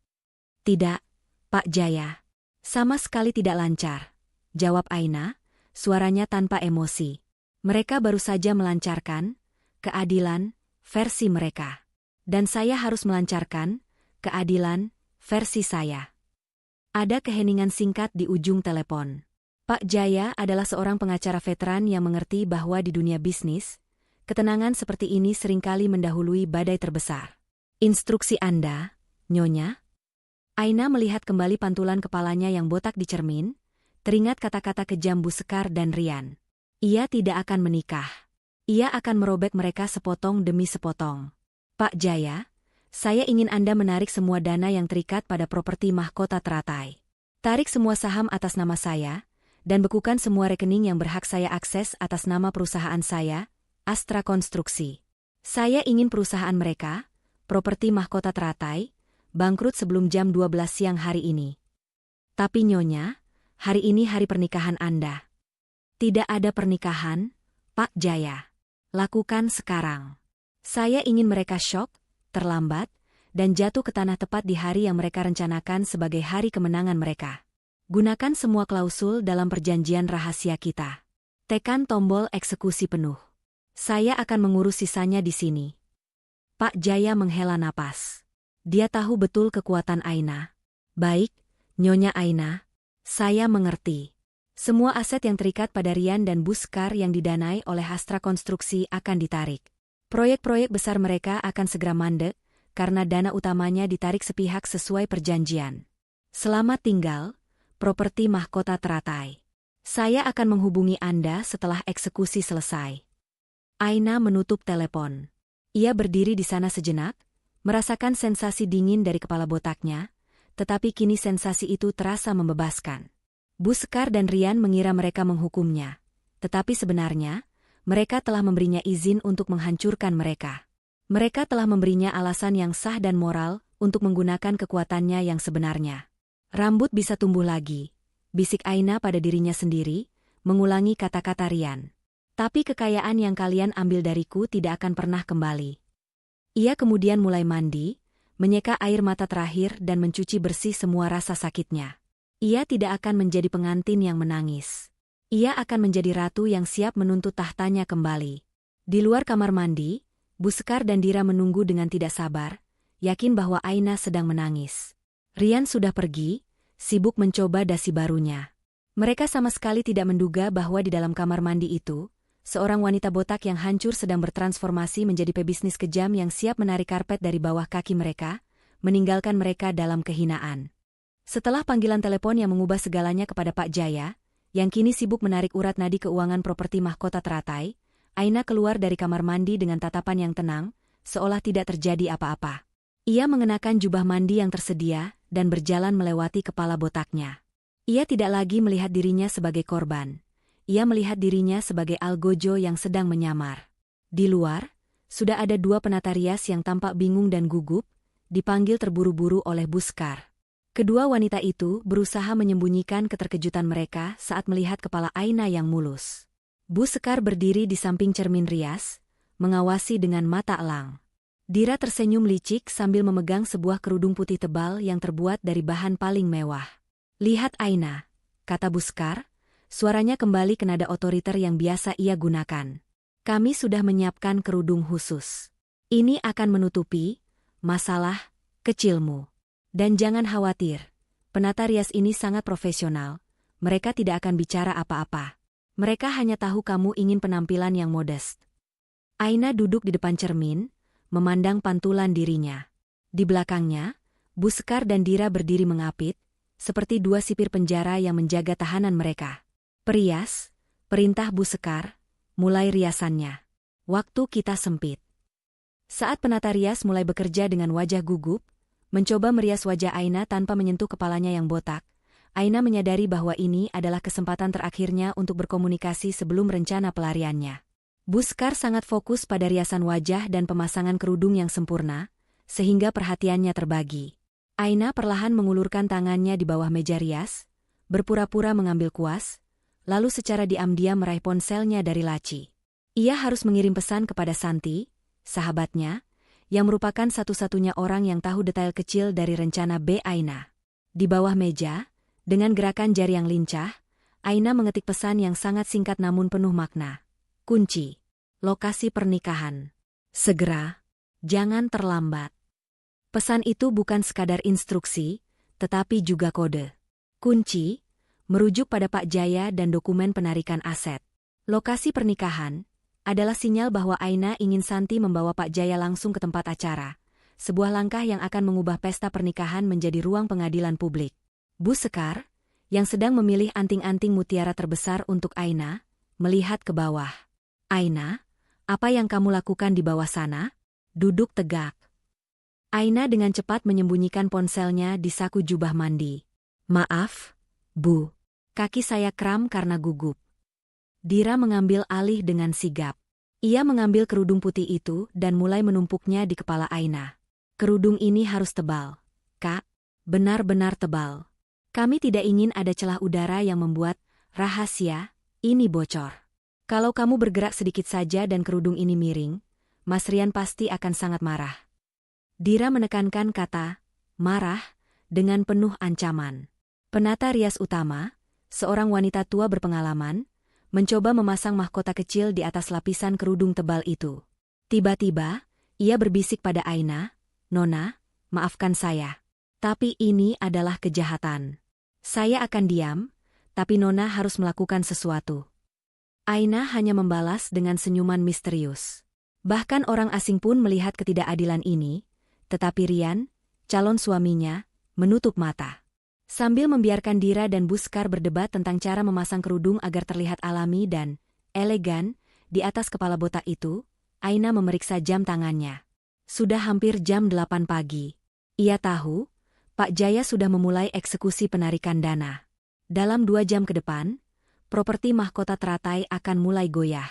"Tidak, Pak Jaya. Sama sekali tidak lancar," jawab Aina, suaranya tanpa emosi. "Mereka baru saja melancarkan keadilan versi mereka. Dan saya harus melancarkan keadilan versi saya." Ada keheningan singkat di ujung telepon. Pak Jaya adalah seorang pengacara veteran yang mengerti bahwa di dunia bisnis, ketenangan seperti ini seringkali mendahului badai terbesar. "Instruksi Anda, Nyonya?" Aina melihat kembali pantulan kepalanya yang botak di cermin, teringat kata-kata kejam Buskar dan Rian. Ia tidak akan menikah. Ia akan merobek mereka sepotong demi sepotong. "Pak Jaya, saya ingin Anda menarik semua dana yang terikat pada properti mahkota teratai. Tarik semua saham atas nama saya, dan bekukan semua rekening yang berhak saya akses atas nama perusahaan saya, Astra Konstruksi. Saya ingin perusahaan mereka, properti mahkota teratai, bangkrut sebelum jam 12 siang hari ini." "Tapi Nyonya, hari ini hari pernikahan Anda." "Tidak ada pernikahan, Pak Jaya. Lakukan sekarang. Saya ingin mereka syok, terlambat, dan jatuh ke tanah tepat di hari yang mereka rencanakan sebagai hari kemenangan mereka. Gunakan semua klausul dalam perjanjian rahasia kita. Tekan tombol eksekusi penuh. Saya akan mengurus sisanya di sini." Pak Jaya menghela napas. Dia tahu betul kekuatan Aina. "Baik, Nyonya Aina. Saya mengerti. Semua aset yang terikat pada Rian dan Buskar yang didanai oleh Astra Konstruksi akan ditarik. Proyek-proyek besar mereka akan segera mandek, karena dana utamanya ditarik sepihak sesuai perjanjian. Selamat tinggal, properti mahkota teratai. Saya akan menghubungi Anda setelah eksekusi selesai." Aina menutup telepon. Ia berdiri di sana sejenak, merasakan sensasi dingin dari kepala botaknya, tetapi kini sensasi itu terasa membebaskan. Buskar dan Rian mengira mereka menghukumnya, tetapi sebenarnya, mereka telah memberinya izin untuk menghancurkan mereka. Mereka telah memberinya alasan yang sah dan moral untuk menggunakan kekuatannya yang sebenarnya. "Rambut bisa tumbuh lagi," bisik Aina pada dirinya sendiri, mengulangi kata-kata Rian. "Tapi kekayaan yang kalian ambil dariku tidak akan pernah kembali." Ia kemudian mulai mandi, menyeka air mata terakhir dan mencuci bersih semua rasa sakitnya. Ia tidak akan menjadi pengantin yang menangis. Ia akan menjadi ratu yang siap menuntut tahtanya kembali. Di luar kamar mandi, Buskar dan Dira menunggu dengan tidak sabar, yakin bahwa Aina sedang menangis. Rian sudah pergi, sibuk mencoba dasi barunya. Mereka sama sekali tidak menduga bahwa di dalam kamar mandi itu, seorang wanita botak yang hancur sedang bertransformasi menjadi pebisnis kejam yang siap menarik karpet dari bawah kaki mereka, meninggalkan mereka dalam kehinaan. Setelah panggilan telepon yang mengubah segalanya kepada Pak Jaya, yang kini sibuk menarik urat nadi keuangan properti mahkota teratai, Aina keluar dari kamar mandi dengan tatapan yang tenang, seolah tidak terjadi apa-apa. Ia mengenakan jubah mandi yang tersedia dan berjalan melewati kepala botaknya. Ia tidak lagi melihat dirinya sebagai korban. Ia melihat dirinya sebagai algojo yang sedang menyamar. Di luar, sudah ada 2 penata rias yang tampak bingung dan gugup, dipanggil terburu-buru oleh Buskar. Kedua wanita itu berusaha menyembunyikan keterkejutan mereka saat melihat kepala Aina yang mulus. Buskar berdiri di samping cermin rias, mengawasi dengan mata elang. Dira tersenyum licik sambil memegang sebuah kerudung putih tebal yang terbuat dari bahan paling mewah. "Lihat Aina," kata Buskar, suaranya kembali ke nada otoriter yang biasa ia gunakan. "Kami sudah menyiapkan kerudung khusus. Ini akan menutupi masalah kecilmu. Dan jangan khawatir, penata rias ini sangat profesional, mereka tidak akan bicara apa-apa. Mereka hanya tahu kamu ingin penampilan yang modest." Aina duduk di depan cermin, memandang pantulan dirinya. Di belakangnya, Buskar dan Dira berdiri mengapit, seperti 2 sipir penjara yang menjaga tahanan mereka. "Perias," perintah Buskar, "mulai riasannya. Waktu kita sempit." Saat penata rias mulai bekerja dengan wajah gugup, mencoba merias wajah Aina tanpa menyentuh kepalanya yang botak, Aina menyadari bahwa ini adalah kesempatan terakhirnya untuk berkomunikasi sebelum rencana pelariannya. Buskar sangat fokus pada riasan wajah dan pemasangan kerudung yang sempurna, sehingga perhatiannya terbagi. Aina perlahan mengulurkan tangannya di bawah meja rias, berpura-pura mengambil kuas, lalu secara diam-diam meraih ponselnya dari laci. Ia harus mengirim pesan kepada Santi, sahabatnya, yang merupakan satu-satunya orang yang tahu detail kecil dari rencana B. Aina. Di bawah meja, dengan gerakan jari yang lincah, Aina mengetik pesan yang sangat singkat namun penuh makna. "Kunci. Lokasi pernikahan. Segera. Jangan terlambat." Pesan itu bukan sekadar instruksi, tetapi juga kode. Kunci, merujuk pada Pak Jaya dan dokumen penarikan aset. Lokasi pernikahan, adalah sinyal bahwa Aina ingin Santi membawa Pak Jaya langsung ke tempat acara, sebuah langkah yang akan mengubah pesta pernikahan menjadi ruang pengadilan publik. Buskar, yang sedang memilih anting-anting mutiara terbesar untuk Aina, melihat ke bawah. "Aina, apa yang kamu lakukan di bawah sana?" "Duduk tegak." Aina dengan cepat menyembunyikan ponselnya di saku jubah mandi. "Maaf, Bu. Kaki saya kram karena gugup." Dira mengambil alih dengan sigap. Ia mengambil kerudung putih itu dan mulai menumpuknya di kepala Aina. "Kerudung ini harus tebal, Kak. Benar-benar tebal. Kami tidak ingin ada celah udara yang membuat rahasia ini bocor. Kalau kamu bergerak sedikit saja dan kerudung ini miring, Mas Rian pasti akan sangat marah." Dira menekankan kata marah dengan penuh ancaman. Penata rias utama, seorang wanita tua berpengalaman, mencoba memasang mahkota kecil di atas lapisan kerudung tebal itu. Tiba-tiba, ia berbisik pada Aina, "Nona, maafkan saya. Tapi ini adalah kejahatan. Saya akan diam, tapi Nona harus melakukan sesuatu." Aina hanya membalas dengan senyuman misterius. Bahkan orang asing pun melihat ketidakadilan ini, tetapi Rian, calon suaminya, menutup mata. Sambil membiarkan Dira dan Buskar berdebat tentang cara memasang kerudung agar terlihat alami dan elegan di atas kepala botak itu, Aina memeriksa jam tangannya. Sudah hampir jam 8 pagi. Ia tahu, Pak Jaya sudah memulai eksekusi penarikan dana. Dalam 2 jam ke depan, properti mahkota teratai akan mulai goyah.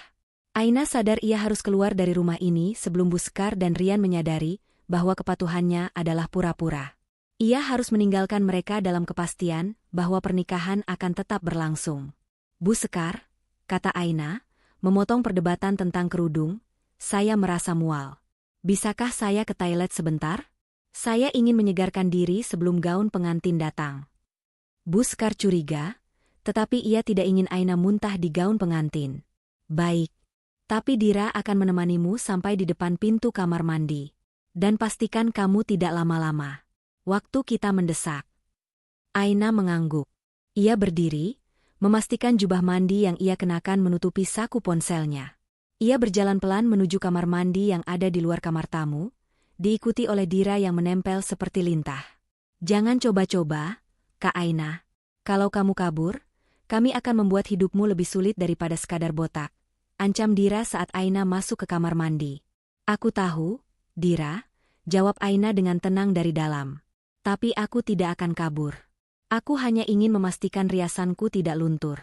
Aina sadar ia harus keluar dari rumah ini sebelum Buskar dan Rian menyadari bahwa kepatuhannya adalah pura-pura. Ia harus meninggalkan mereka dalam kepastian bahwa pernikahan akan tetap berlangsung. "Buskar," kata Aina, memotong perdebatan tentang kerudung, "saya merasa mual. Bisakah saya ke toilet sebentar? Saya ingin menyegarkan diri sebelum gaun pengantin datang." Buskar curiga, tetapi ia tidak ingin Aina muntah di gaun pengantin. "Baik. Tapi Dira akan menemanimu sampai di depan pintu kamar mandi. Dan pastikan kamu tidak lama-lama. Waktu kita mendesak." Aina mengangguk. Ia berdiri, memastikan jubah mandi yang ia kenakan menutupi saku ponselnya. Ia berjalan pelan menuju kamar mandi yang ada di luar kamar tamu, diikuti oleh Dira yang menempel seperti lintah. "Jangan coba-coba, Kak Aina. Kalau kamu kabur, kami akan membuat hidupmu lebih sulit daripada sekadar botak," ancam Dira saat Aina masuk ke kamar mandi. "Aku tahu, Dira," jawab Aina dengan tenang dari dalam. "Tapi aku tidak akan kabur. Aku hanya ingin memastikan riasanku tidak luntur."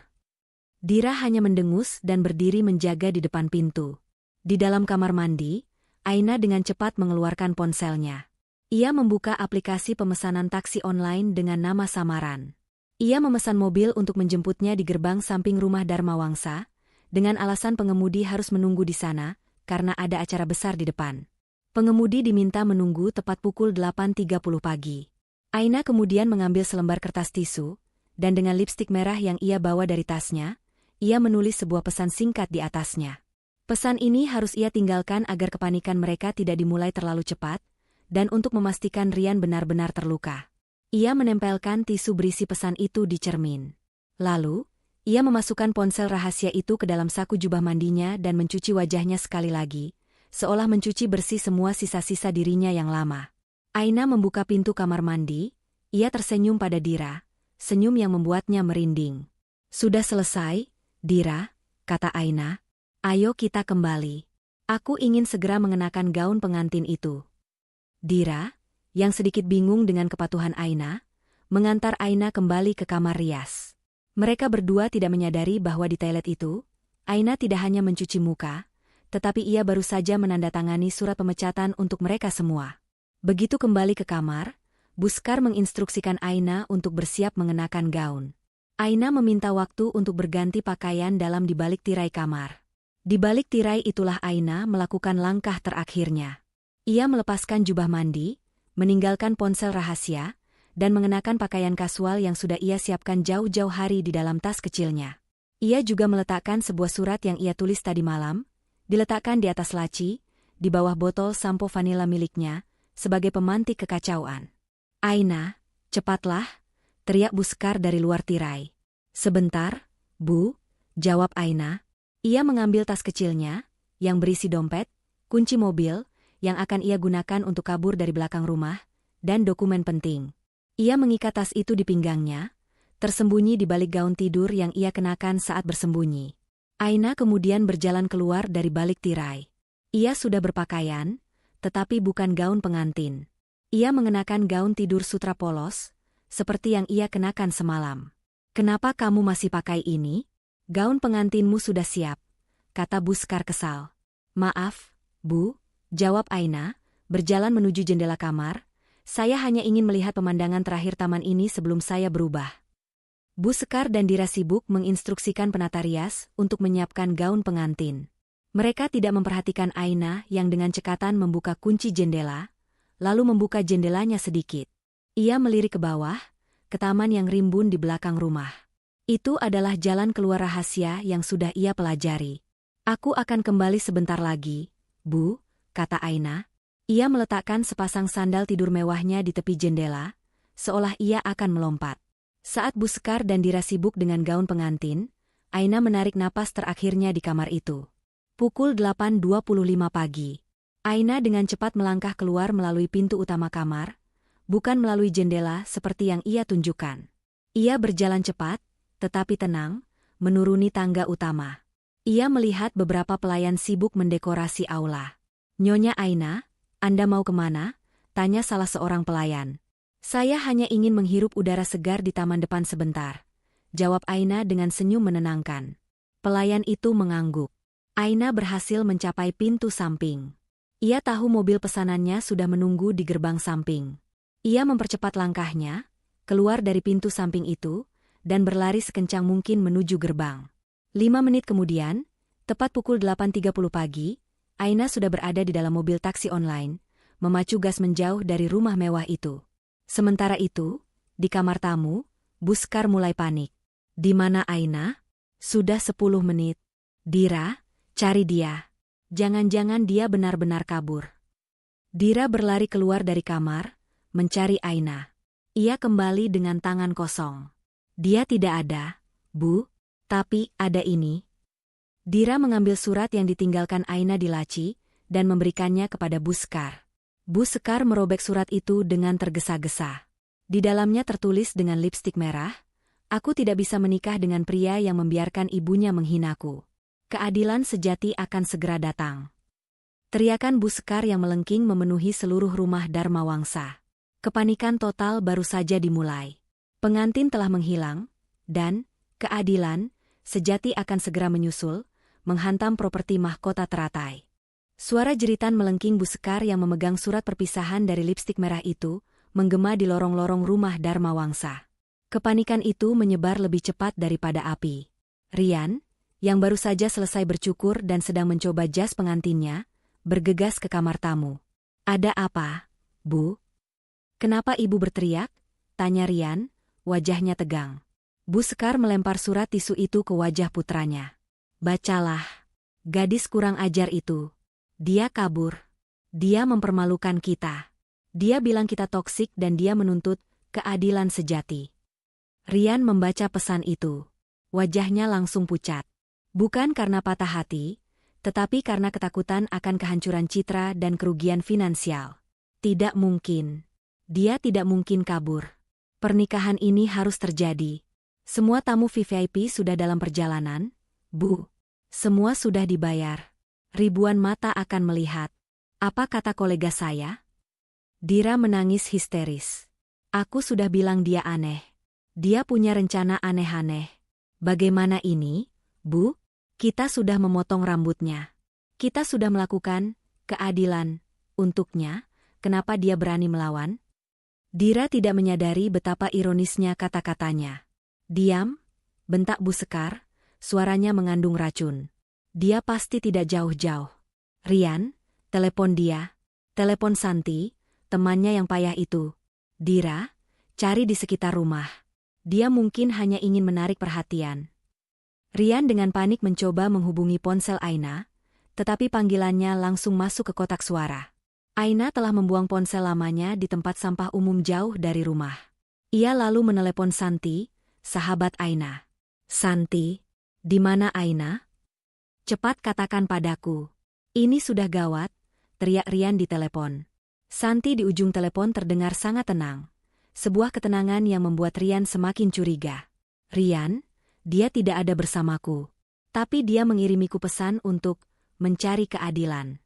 Dira hanya mendengus dan berdiri menjaga di depan pintu. Di dalam kamar mandi, Aina dengan cepat mengeluarkan ponselnya. Ia membuka aplikasi pemesanan taksi online dengan nama samaran. Ia memesan mobil untuk menjemputnya di gerbang samping rumah Dharma Wangsa, dengan alasan pengemudi harus menunggu di sana, karena ada acara besar di depan. Pengemudi diminta menunggu tepat pukul 8.30 pagi. Aina kemudian mengambil selembar kertas tisu, dan dengan lipstik merah yang ia bawa dari tasnya, ia menulis sebuah pesan singkat di atasnya. Pesan ini harus ia tinggalkan agar kepanikan mereka tidak dimulai terlalu cepat, dan untuk memastikan Rian benar-benar terluka. Ia menempelkan tisu berisi pesan itu di cermin. Lalu, ia memasukkan ponsel rahasia itu ke dalam saku jubah mandinya dan mencuci wajahnya sekali lagi, seolah mencuci bersih semua sisa-sisa dirinya yang lama. Aina membuka pintu kamar mandi, ia tersenyum pada Dira, senyum yang membuatnya merinding. "Sudah selesai, Dira," kata Aina. "Ayo kita kembali. Aku ingin segera mengenakan gaun pengantin itu." Dira, yang sedikit bingung dengan kepatuhan Aina, mengantar Aina kembali ke kamar rias. Mereka berdua tidak menyadari bahwa di toilet itu, Aina tidak hanya mencuci muka, tetapi ia baru saja menandatangani surat pemecatan untuk mereka semua. Begitu kembali ke kamar, Buskar menginstruksikan Aina untuk bersiap mengenakan gaun. Aina meminta waktu untuk berganti pakaian dalam di balik tirai kamar. Di balik tirai itulah Aina melakukan langkah terakhirnya. Ia melepaskan jubah mandi, meninggalkan ponsel rahasia, dan mengenakan pakaian kasual yang sudah ia siapkan jauh-jauh hari di dalam tas kecilnya. Ia juga meletakkan sebuah surat yang ia tulis tadi malam, diletakkan di atas laci, di bawah botol sampo vanila miliknya, sebagai pemantik kekacauan. "Aina, cepatlah," teriak Buskar dari luar tirai. "Sebentar, Bu," jawab Aina. Ia mengambil tas kecilnya, yang berisi dompet, kunci mobil, yang akan ia gunakan untuk kabur dari belakang rumah, dan dokumen penting. Ia mengikat tas itu di pinggangnya, tersembunyi di balik gaun tidur yang ia kenakan saat bersembunyi. Aina kemudian berjalan keluar dari balik tirai. Ia sudah berpakaian, tetapi bukan gaun pengantin. Ia mengenakan gaun tidur sutra polos, seperti yang ia kenakan semalam. "Kenapa kamu masih pakai ini? Gaun pengantinmu sudah siap," kata Buskar kesal. "Maaf, Bu," jawab Aina, berjalan menuju jendela kamar. "Saya hanya ingin melihat pemandangan terakhir taman ini sebelum saya berubah." Buskar dan Dira sibuk menginstruksikan penata rias untuk menyiapkan gaun pengantin. Mereka tidak memperhatikan Aina yang dengan cekatan membuka kunci jendela, lalu membuka jendelanya sedikit. Ia melirik ke bawah, ke taman yang rimbun di belakang rumah. Itu adalah jalan keluar rahasia yang sudah ia pelajari. "Aku akan kembali sebentar lagi, Bu," kata Aina. Ia meletakkan sepasang sandal tidur mewahnya di tepi jendela, seolah ia akan melompat. Saat Buskar dan Dira sibuk dengan gaun pengantin, Aina menarik napas terakhirnya di kamar itu. Pukul 8.25 pagi. Aina dengan cepat melangkah keluar melalui pintu utama kamar, bukan melalui jendela seperti yang ia tunjukkan. Ia berjalan cepat, tetapi tenang, menuruni tangga utama. Ia melihat beberapa pelayan sibuk mendekorasi aula. "Nyonya Aina, Anda mau kemana?" tanya salah seorang pelayan. "Saya hanya ingin menghirup udara segar di taman depan sebentar," jawab Aina dengan senyum menenangkan. Pelayan itu mengangguk. Aina berhasil mencapai pintu samping. Ia tahu mobil pesanannya sudah menunggu di gerbang samping. Ia mempercepat langkahnya, keluar dari pintu samping itu, dan berlari sekencang mungkin menuju gerbang. 5 menit kemudian, tepat pukul 8.30 pagi, Aina sudah berada di dalam mobil taksi online, memacu gas menjauh dari rumah mewah itu. Sementara itu, di kamar tamu, Buskar mulai panik. "Di mana Aina? Sudah 10 menit. Dira, cari dia. Jangan-jangan dia benar-benar kabur." Dira berlari keluar dari kamar, mencari Aina. Ia kembali dengan tangan kosong. "Dia tidak ada, Bu, tapi ada ini. Dira mengambil surat yang ditinggalkan Aina di laci dan memberikannya kepada Bu Sekar. Bu Sekar merobek surat itu dengan tergesa-gesa. Di dalamnya tertulis dengan lipstik merah, "Aku tidak bisa menikah dengan pria yang membiarkan ibunya menghinaku. Keadilan sejati akan segera datang." Teriakan Bu Sekar yang melengking memenuhi seluruh rumah Dharma Wangsa. Kepanikan total baru saja dimulai. Pengantin telah menghilang, dan keadilan sejati akan segera menyusul, menghantam properti mahkota teratai. Suara jeritan melengking Bu Sekar yang memegang surat perpisahan dari lipstik merah itu, menggema di lorong-lorong rumah Dharma Wangsa. Kepanikan itu menyebar lebih cepat daripada api. Rian, yang baru saja selesai bercukur dan sedang mencoba jas pengantinnya, bergegas ke kamar tamu. "Ada apa, Bu?" "Kenapa Ibu berteriak?" tanya Rian, wajahnya tegang. Bu Sekar melempar surat tisu itu ke wajah putranya. "Bacalah. Gadis kurang ajar itu. Dia kabur. Dia mempermalukan kita. Dia bilang kita toksik dan dia menuntut keadilan sejati." Rian membaca pesan itu. Wajahnya langsung pucat. Bukan karena patah hati, tetapi karena ketakutan akan kehancuran citra dan kerugian finansial. Tidak mungkin. Dia tidak mungkin kabur. Pernikahan ini harus terjadi. Semua tamu VIP sudah dalam perjalanan, Bu. Semua sudah dibayar. Ribuan mata akan melihat. Apa kata kolega saya? Dira menangis histeris. "Aku sudah bilang dia aneh. Dia punya rencana aneh-aneh." "Bagaimana ini, Bu? Kita sudah memotong rambutnya. Kita sudah melakukan keadilan untuknya. Kenapa dia berani melawan?" Dira tidak menyadari betapa ironisnya kata-katanya. "Diam," bentak Bu Sekar, suaranya mengandung racun. "Dia pasti tidak jauh-jauh. Rian, telepon dia. Telepon Santi, temannya yang payah itu. Dira, cari di sekitar rumah. Dia mungkin hanya ingin menarik perhatian." Rian dengan panik mencoba menghubungi ponsel Aina, tetapi panggilannya langsung masuk ke kotak suara. Aina telah membuang ponsel lamanya di tempat sampah umum jauh dari rumah. Ia lalu menelepon Santi, sahabat Aina. "Santi, di mana Aina? Cepat katakan padaku. Ini sudah gawat," teriak Rian di telepon. Santi di ujung telepon terdengar sangat tenang. Sebuah ketenangan yang membuat Rian semakin curiga. "Rian, dia tidak ada bersamaku. Tapi dia mengirimiku pesan untuk mencari keadilan.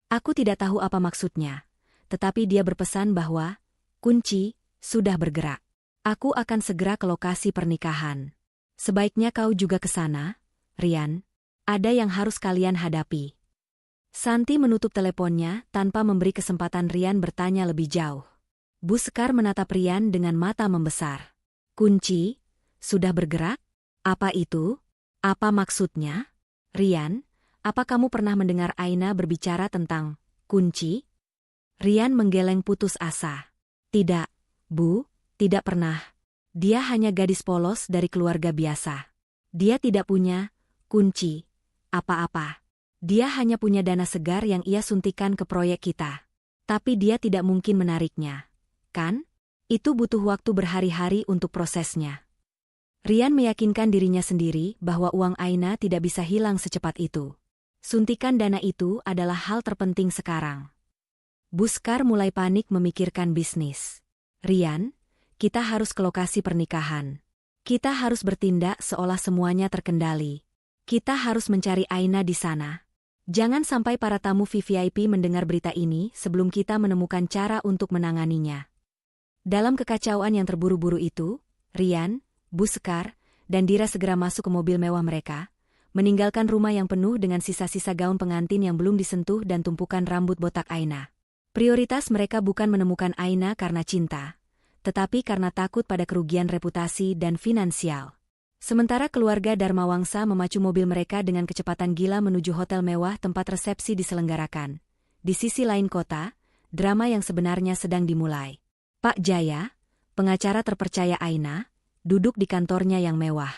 Aku tidak tahu apa maksudnya, tetapi dia berpesan bahwa kunci sudah bergerak. Aku akan segera ke lokasi pernikahan. Sebaiknya kau juga ke sana, Rian. Ada yang harus kalian hadapi." Santi menutup teleponnya tanpa memberi kesempatan Rian bertanya lebih jauh. Bu Sekar menatap Rian dengan mata membesar. "Kunci sudah bergerak? Apa itu? Apa maksudnya? Rian, apa kamu pernah mendengar Aina berbicara tentang kunci?" Rian menggeleng putus asa. "Tidak, Bu, tidak pernah. Dia hanya gadis polos dari keluarga biasa. Dia tidak punya kunci apa-apa. Dia hanya punya dana segar yang ia suntikan ke proyek kita. Tapi dia tidak mungkin menariknya. Kan? Itu butuh waktu berhari-hari untuk prosesnya." Rian meyakinkan dirinya sendiri bahwa uang Aina tidak bisa hilang secepat itu. Suntikan dana itu adalah hal terpenting sekarang. Bu Sekar mulai panik memikirkan bisnis. "Rian, kita harus ke lokasi pernikahan. Kita harus bertindak seolah semuanya terkendali. Kita harus mencari Aina di sana. Jangan sampai para tamu VVIP mendengar berita ini sebelum kita menemukan cara untuk menanganinya." Dalam kekacauan yang terburu-buru itu, Rian, Bu Sekar, dan Dira segera masuk ke mobil mewah mereka, meninggalkan rumah yang penuh dengan sisa-sisa gaun pengantin yang belum disentuh dan tumpukan rambut botak Aina. Prioritas mereka bukan menemukan Aina karena cinta, tetapi karena takut pada kerugian reputasi dan finansial. Sementara keluarga Dharma Wangsa memacu mobil mereka dengan kecepatan gila menuju hotel mewah tempat resepsi diselenggarakan. Di sisi lain kota, drama yang sebenarnya sedang dimulai. Pak Jaya, pengacara terpercaya Aina, duduk di kantornya yang mewah.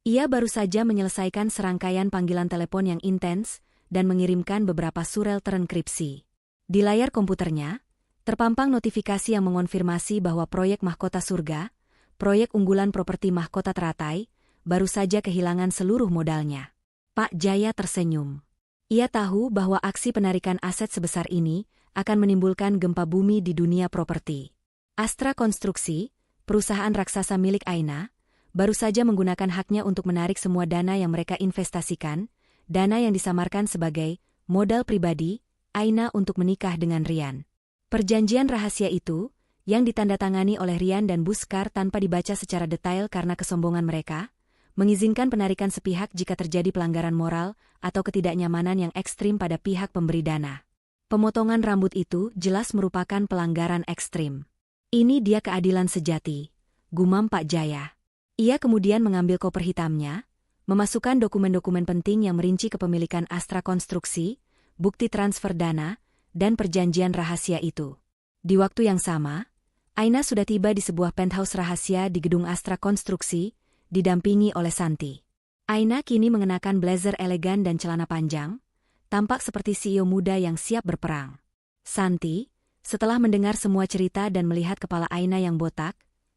Ia baru saja menyelesaikan serangkaian panggilan telepon yang intens dan mengirimkan beberapa surel terenkripsi. Di layar komputernya, terpampang notifikasi yang mengonfirmasi bahwa proyek Mahkota Surga, proyek unggulan properti Mahkota Teratai, baru saja kehilangan seluruh modalnya. Pak Jaya tersenyum. Ia tahu bahwa aksi penarikan aset sebesar ini akan menimbulkan gempa bumi di dunia properti. Astra Konstruksi, perusahaan raksasa milik Aina, baru saja menggunakan haknya untuk menarik semua dana yang mereka investasikan, dana yang disamarkan sebagai modal pribadi Aina untuk menikah dengan Rian. Perjanjian rahasia itu, yang ditandatangani oleh Rian dan Buskar tanpa dibaca secara detail karena kesombongan mereka, mengizinkan penarikan sepihak jika terjadi pelanggaran moral atau ketidaknyamanan yang ekstrim pada pihak pemberi dana. Pemotongan rambut itu jelas merupakan pelanggaran ekstrim. Ini dia keadilan sejati, gumam Pak Jaya. Ia kemudian mengambil koper hitamnya, memasukkan dokumen-dokumen penting yang merinci kepemilikan Astra Konstruksi, bukti transfer dana, dan perjanjian rahasia itu. Di waktu yang sama, Aina sudah tiba di sebuah penthouse rahasia di gedung Astra Konstruksi, didampingi oleh Santi. Aina kini mengenakan blazer elegan dan celana panjang, tampak seperti CEO muda yang siap berperang. Santi, setelah mendengar semua cerita dan melihat kepala Aina yang botak,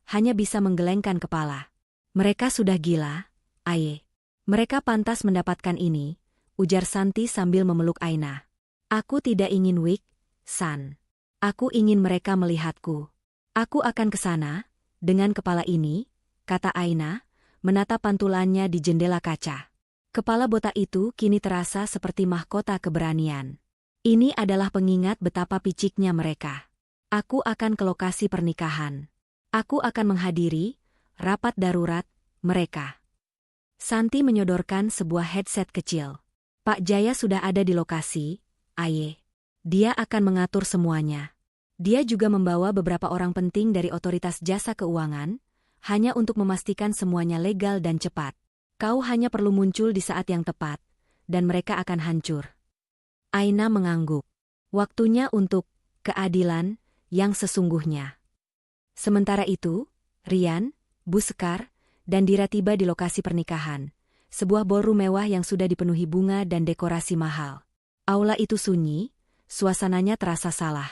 hanya bisa menggelengkan kepala. Mereka sudah gila, Aye. Mereka pantas mendapatkan ini, ujar Santi sambil memeluk Aina. Aku tidak ingin wig, San. Aku ingin mereka melihatku. Aku akan ke sana, dengan kepala ini, kata Aina, menatap pantulannya di jendela kaca. Kepala botak itu kini terasa seperti mahkota keberanian. Ini adalah pengingat betapa piciknya mereka. Aku akan ke lokasi pernikahan. Aku akan menghadiri rapat darurat mereka. Santi menyodorkan sebuah headset kecil. Pak Jaya sudah ada di lokasi, Aye. Dia akan mengatur semuanya. Dia juga membawa beberapa orang penting dari otoritas jasa keuangan, hanya untuk memastikan semuanya legal dan cepat. Kau hanya perlu muncul di saat yang tepat, dan mereka akan hancur. Aina mengangguk. Waktunya untuk keadilan yang sesungguhnya. Sementara itu, Rian, Buskar, dan Dira tiba di lokasi pernikahan, sebuah ballroom mewah yang sudah dipenuhi bunga dan dekorasi mahal. Aula itu sunyi, suasananya terasa salah.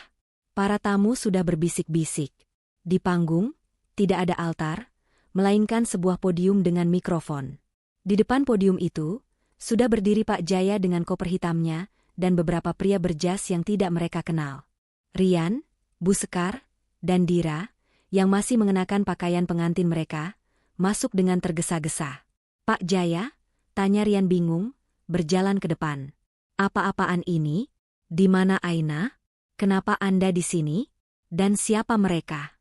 Para tamu sudah berbisik-bisik. Di panggung, tidak ada altar, melainkan sebuah podium dengan mikrofon. Di depan podium itu, sudah berdiri Pak Jaya dengan koper hitamnya dan beberapa pria berjas yang tidak mereka kenal. Rian, Buskar, dan Dira, yang masih mengenakan pakaian pengantin mereka, masuk dengan tergesa-gesa. Pak Jaya, tanya Rian bingung, berjalan ke depan. Apa-apaan ini? Di mana Aina? Kenapa Anda di sini? Dan siapa mereka?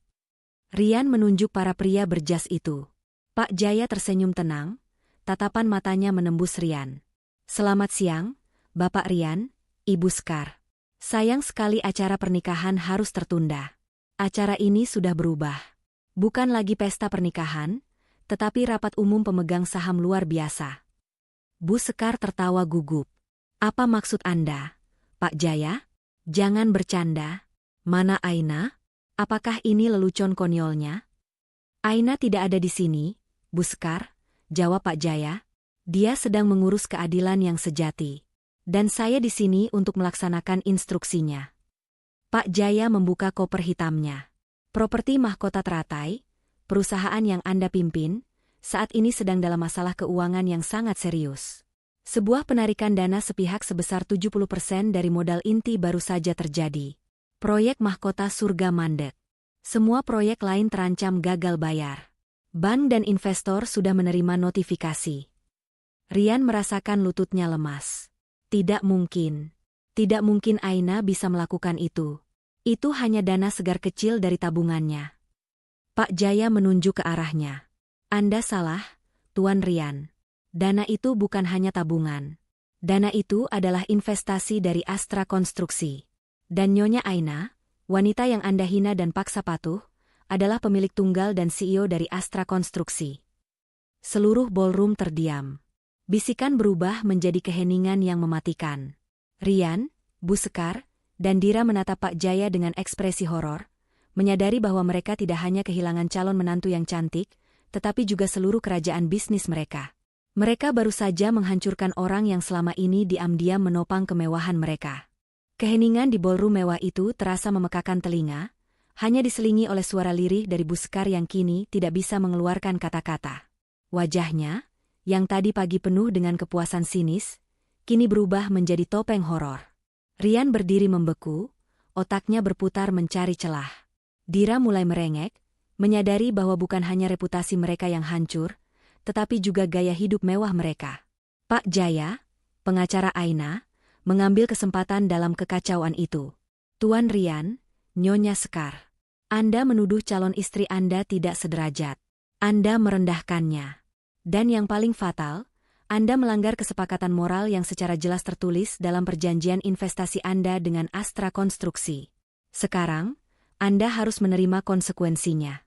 Rian menunjuk para pria berjas itu. Pak Jaya tersenyum tenang, tatapan matanya menembus Rian. Selamat siang, Bapak Rian, Ibu Skar. Sayang sekali acara pernikahan harus tertunda. Acara ini sudah berubah. Bukan lagi pesta pernikahan, tetapi rapat umum pemegang saham luar biasa. Bu Skar tertawa gugup. Apa maksud Anda, Pak Jaya? Jangan bercanda. Mana Aina? Apakah ini lelucon konyolnya? Aina tidak ada di sini, Bu Skar, jawab Pak Jaya. Dia sedang mengurus keadilan yang sejati. Dan saya di sini untuk melaksanakan instruksinya. Pak Jaya membuka koper hitamnya. Properti mahkota teratai, perusahaan yang Anda pimpin, saat ini sedang dalam masalah keuangan yang sangat serius. Sebuah penarikan dana sepihak sebesar 70% dari modal inti baru saja terjadi. Proyek mahkota surga mandek. Semua proyek lain terancam gagal bayar. Bank dan investor sudah menerima notifikasi. Rian merasakan lututnya lemas. Tidak mungkin. Tidak mungkin Aina bisa melakukan itu. Itu hanya dana segar kecil dari tabungannya. Pak Jaya menunjuk ke arahnya. Anda salah, Tuan Rian. Dana itu bukan hanya tabungan. Dana itu adalah investasi dari Astra Konstruksi. Dan Nyonya Aina, wanita yang Anda hina dan paksa patuh, adalah pemilik tunggal dan CEO dari Astra Konstruksi. Seluruh ballroom terdiam. Bisikan berubah menjadi keheningan yang mematikan. Rian, Buskar, dan Dira menatap Pak Jaya dengan ekspresi horor, menyadari bahwa mereka tidak hanya kehilangan calon menantu yang cantik, tetapi juga seluruh kerajaan bisnis mereka. Mereka baru saja menghancurkan orang yang selama ini diam-diam menopang kemewahan mereka. Keheningan di ballroom mewah itu terasa memekakan telinga, hanya diselingi oleh suara lirih dari Buskar yang kini tidak bisa mengeluarkan kata-kata. Wajahnya, yang tadi pagi penuh dengan kepuasan sinis, kini berubah menjadi topeng horor. Rian berdiri membeku, otaknya berputar mencari celah. Dira mulai merengek, menyadari bahwa bukan hanya reputasi mereka yang hancur, tetapi juga gaya hidup mewah mereka. Pak Jaya, pengacara Aina, mengambil kesempatan dalam kekacauan itu. Tuan Rian, Nyonya Sekar, Anda menuduh calon istri Anda tidak sederajat. Anda merendahkannya. Dan yang paling fatal, Anda melanggar kesepakatan moral yang secara jelas tertulis dalam perjanjian investasi Anda dengan Astra Konstruksi. Sekarang, Anda harus menerima konsekuensinya.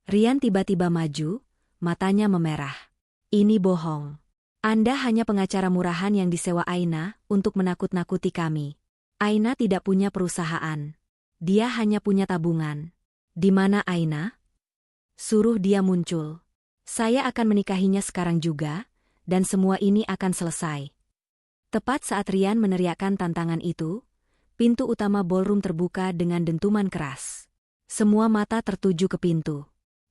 Rian tiba-tiba maju, matanya memerah. Ini bohong. Anda hanya pengacara murahan yang disewa Aina untuk menakut-nakuti kami. Aina tidak punya perusahaan. Dia hanya punya tabungan. Di mana Aina? Suruh dia muncul. Saya akan menikahinya sekarang juga, dan semua ini akan selesai. Tepat saat Rian meneriakkan tantangan itu, pintu utama ballroom terbuka dengan dentuman keras. Semua mata tertuju ke pintu.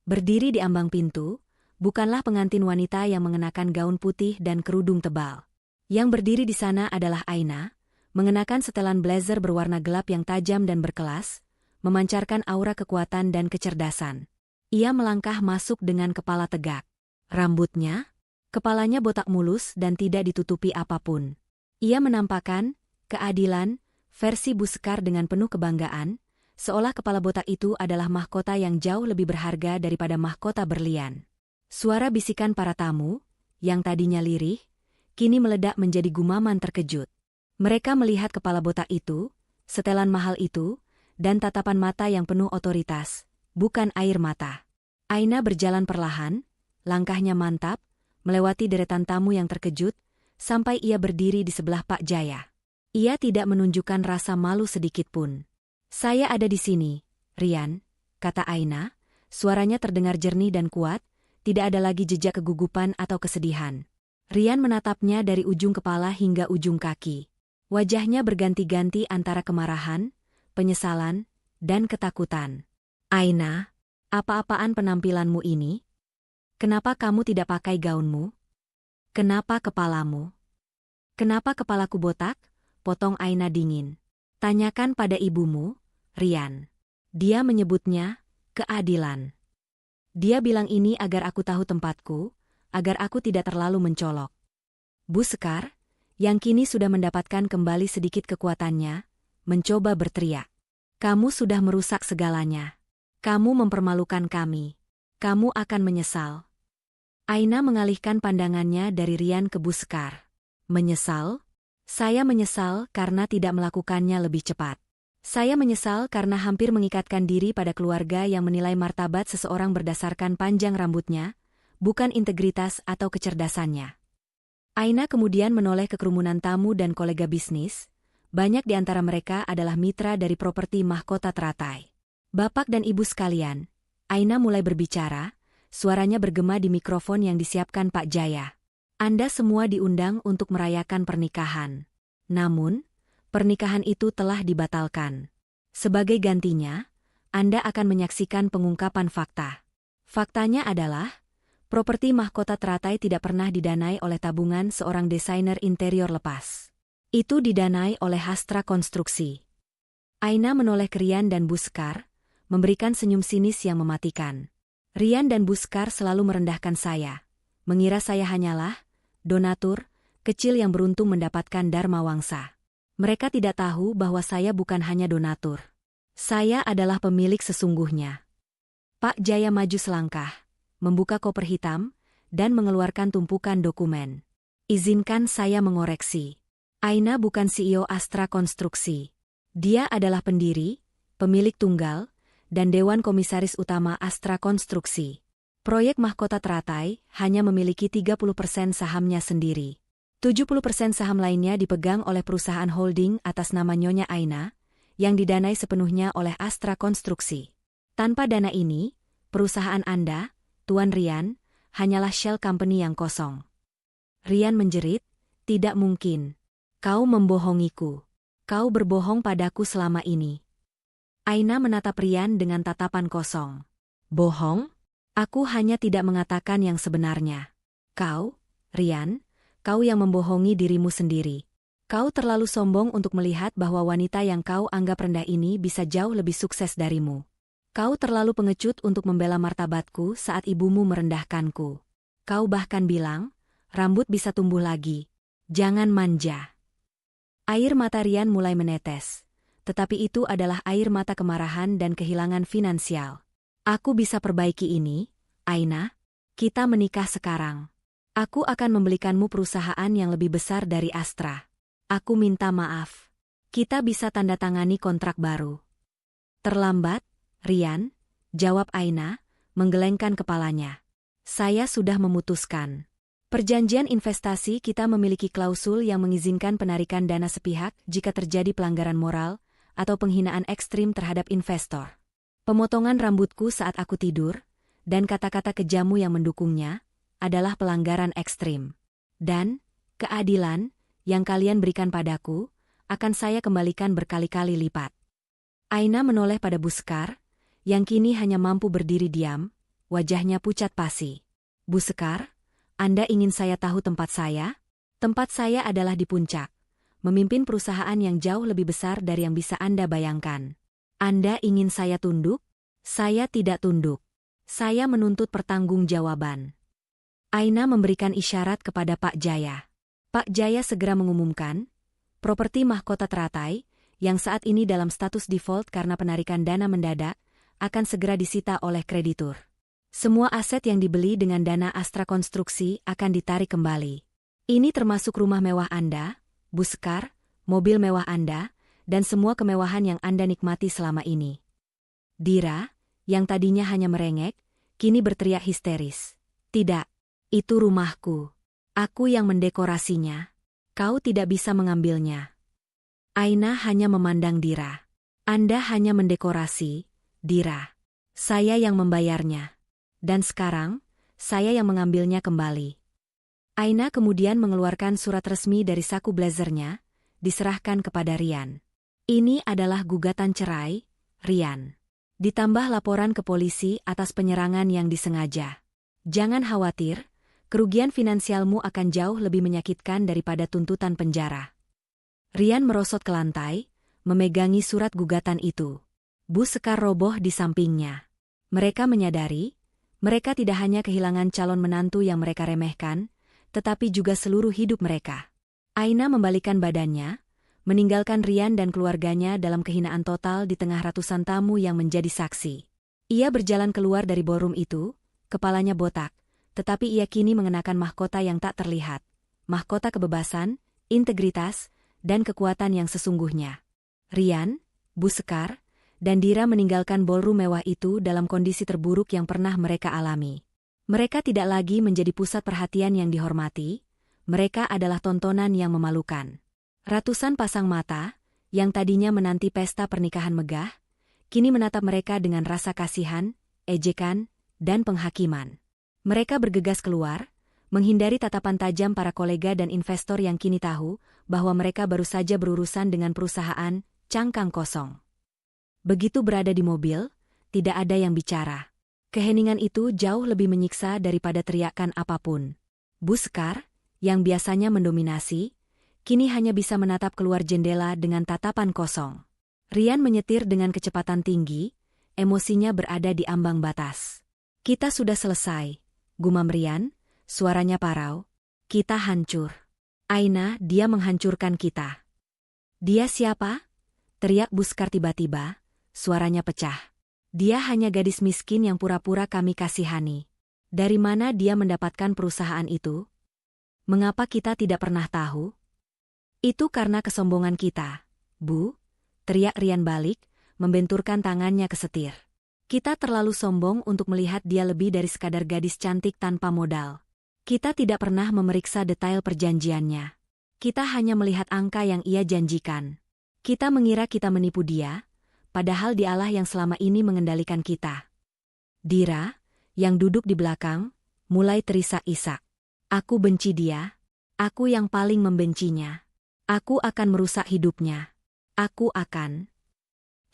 Berdiri di ambang pintu, bukanlah pengantin wanita yang mengenakan gaun putih dan kerudung tebal. Yang berdiri di sana adalah Aina, mengenakan setelan blazer berwarna gelap yang tajam dan berkelas, memancarkan aura kekuatan dan kecerdasan. Ia melangkah masuk dengan kepala tegak. Kepalanya botak mulus dan tidak ditutupi apapun. Ia menampakkan keadilan versi Bu Sekar dengan penuh kebanggaan, seolah kepala botak itu adalah mahkota yang jauh lebih berharga daripada mahkota berlian. Suara bisikan para tamu, yang tadinya lirih, kini meledak menjadi gumaman terkejut. Mereka melihat kepala botak itu, setelan mahal itu, dan tatapan mata yang penuh otoritas, bukan air mata. Aina berjalan perlahan, langkahnya mantap, melewati deretan tamu yang terkejut, sampai ia berdiri di sebelah Pak Jaya. Ia tidak menunjukkan rasa malu sedikitpun. Saya ada di sini, Rian, kata Aina, suaranya terdengar jernih dan kuat, tidak ada lagi jejak kegugupan atau kesedihan. Rian menatapnya dari ujung kepala hingga ujung kaki. Wajahnya berganti-ganti antara kemarahan, penyesalan, dan ketakutan. Aina, apa-apaan penampilanmu ini? Kenapa kamu tidak pakai gaunmu? Kenapa kepalamu? Kenapa kepalaku botak? Potong Aina dingin. Tanyakan pada ibumu, Rian. Dia menyebutnya keadilan. Dia bilang ini agar aku tahu tempatku, agar aku tidak terlalu mencolok. Bu Sekar, yang kini sudah mendapatkan kembali sedikit kekuatannya, mencoba berteriak. Kamu sudah merusak segalanya. Kamu mempermalukan kami. Kamu akan menyesal. Aina mengalihkan pandangannya dari Rian ke Bu Sekar. Menyesal? Saya menyesal karena tidak melakukannya lebih cepat. Saya menyesal karena hampir mengikatkan diri pada keluarga yang menilai martabat seseorang berdasarkan panjang rambutnya, bukan integritas atau kecerdasannya. Aina kemudian menoleh ke kerumunan tamu dan kolega bisnis. Banyak di antara mereka adalah mitra dari properti mahkota teratai. Bapak dan Ibu sekalian, Aina mulai berbicara, suaranya bergema di mikrofon yang disiapkan Pak Jaya. Anda semua diundang untuk merayakan pernikahan. Namun, pernikahan itu telah dibatalkan. Sebagai gantinya, Anda akan menyaksikan pengungkapan fakta. Faktanya adalah, properti mahkota teratai tidak pernah didanai oleh tabungan seorang desainer interior lepas. Itu didanai oleh Astra Konstruksi. Aina menoleh ke Rian dan Bu Sekar, memberikan senyum sinis yang mematikan. Rian dan Bu Sekar selalu merendahkan saya, mengira saya hanyalah donatur kecil yang beruntung mendapatkan dharma wangsa. Mereka tidak tahu bahwa saya bukan hanya donatur. Saya adalah pemilik sesungguhnya. Pak Jaya maju selangkah, membuka koper hitam, dan mengeluarkan tumpukan dokumen. Izinkan saya mengoreksi. Aina bukan CEO Astra Konstruksi. Dia adalah pendiri, pemilik tunggal, dan Dewan Komisaris Utama Astra Konstruksi. Proyek Mahkota Teratai hanya memiliki 30% sahamnya sendiri. 70% saham lainnya dipegang oleh perusahaan holding atas nama Nyonya Aina, yang didanai sepenuhnya oleh Astra Konstruksi. Tanpa dana ini, perusahaan Anda, Tuan Rian, hanyalah shell company yang kosong. Rian menjerit, tidak mungkin. Kau membohongiku. Kau berbohong padaku selama ini. Aina menatap Rian dengan tatapan kosong. Bohong? Aku hanya tidak mengatakan yang sebenarnya. Kau, Rian, kau yang membohongi dirimu sendiri. Kau terlalu sombong untuk melihat bahwa wanita yang kau anggap rendah ini bisa jauh lebih sukses darimu. Kau terlalu pengecut untuk membela martabatku saat ibumu merendahkanku. Kau bahkan bilang, rambut bisa tumbuh lagi. Jangan manja. Air mata Rian mulai menetes. Tetapi itu adalah air mata kemarahan dan kehilangan finansial. Aku bisa perbaiki ini, Aina. Kita menikah sekarang. Aku akan membelikanmu perusahaan yang lebih besar dari Astra. Aku minta maaf. Kita bisa tanda tangani kontrak baru. Terlambat, Rian, jawab Aina, menggelengkan kepalanya. Saya sudah memutuskan. Perjanjian investasi kita memiliki klausul yang mengizinkan penarikan dana sepihak jika terjadi pelanggaran moral atau penghinaan ekstrim terhadap investor. Pemotongan rambutku saat aku tidur, dan kata-kata kejamu yang mendukungnya, adalah pelanggaran ekstrim. Dan, keadilan, yang kalian berikan padaku, akan saya kembalikan berkali-kali lipat. Aina menoleh pada Buskar, yang kini hanya mampu berdiri diam, wajahnya pucat pasi. Buskar, Anda ingin saya tahu tempat saya? Tempat saya adalah di puncak, memimpin perusahaan yang jauh lebih besar dari yang bisa Anda bayangkan. Anda ingin saya tunduk? Saya tidak tunduk. Saya menuntut pertanggungjawaban. Aina memberikan isyarat kepada Pak Jaya. Pak Jaya segera mengumumkan, properti mahkota teratai, yang saat ini dalam status default karena penarikan dana mendadak, akan segera disita oleh kreditur. Semua aset yang dibeli dengan dana Astra Konstruksi akan ditarik kembali. Ini termasuk rumah mewah Anda, Buskar, mobil mewah Anda, dan semua kemewahan yang Anda nikmati selama ini. Dira, yang tadinya hanya merengek, kini berteriak histeris. Tidak, itu rumahku. Aku yang mendekorasinya. Kau tidak bisa mengambilnya. Aina hanya memandang Dira. Anda hanya mendekorasi, Dira. Saya yang membayarnya. Dan sekarang, saya yang mengambilnya kembali. Aina kemudian mengeluarkan surat resmi dari saku blazernya, diserahkan kepada Rian. Ini adalah gugatan cerai, Rian. Ditambah laporan ke polisi atas penyerangan yang disengaja. Jangan khawatir, kerugian finansialmu akan jauh lebih menyakitkan daripada tuntutan penjara. Rian merosot ke lantai, memegangi surat gugatan itu. Buskar roboh di sampingnya. Mereka menyadari, mereka tidak hanya kehilangan calon menantu yang mereka remehkan, tetapi juga seluruh hidup mereka. Aina membalikkan badannya, meninggalkan Rian dan keluarganya dalam kehinaan total di tengah ratusan tamu yang menjadi saksi. Ia berjalan keluar dari ballroom itu, kepalanya botak, tetapi ia kini mengenakan mahkota yang tak terlihat. Mahkota kebebasan, integritas, dan kekuatan yang sesungguhnya. Rian, Buskar, dan Dira meninggalkan ballroom mewah itu dalam kondisi terburuk yang pernah mereka alami. Mereka tidak lagi menjadi pusat perhatian yang dihormati, mereka adalah tontonan yang memalukan. Ratusan pasang mata, yang tadinya menanti pesta pernikahan megah, kini menatap mereka dengan rasa kasihan, ejekan, dan penghakiman. Mereka bergegas keluar, menghindari tatapan tajam para kolega dan investor yang kini tahu bahwa mereka baru saja berurusan dengan perusahaan cangkang kosong. Begitu berada di mobil, tidak ada yang bicara. Keheningan itu jauh lebih menyiksa daripada teriakan apapun. Buskar, yang biasanya mendominasi, kini hanya bisa menatap keluar jendela dengan tatapan kosong. Rian menyetir dengan kecepatan tinggi, emosinya berada di ambang batas. Kita sudah selesai, gumam Rian, suaranya parau. Kita hancur. Aina, dia menghancurkan kita. Dia siapa? Teriak Buskar tiba-tiba, suaranya pecah. Dia hanya gadis miskin yang pura-pura kami kasihani. Dari mana dia mendapatkan perusahaan itu? Mengapa kita tidak pernah tahu? Itu karena kesombongan kita, Bu, teriak Rian balik, membenturkan tangannya ke setir. Kita terlalu sombong untuk melihat dia lebih dari sekadar gadis cantik tanpa modal. Kita tidak pernah memeriksa detail perjanjiannya. Kita hanya melihat angka yang ia janjikan. Kita mengira kita menipu dia, padahal dialah yang selama ini mengendalikan kita. Dira, yang duduk di belakang, mulai terisak-isak. Aku benci dia. Aku yang paling membencinya. Aku akan merusak hidupnya. Aku akan.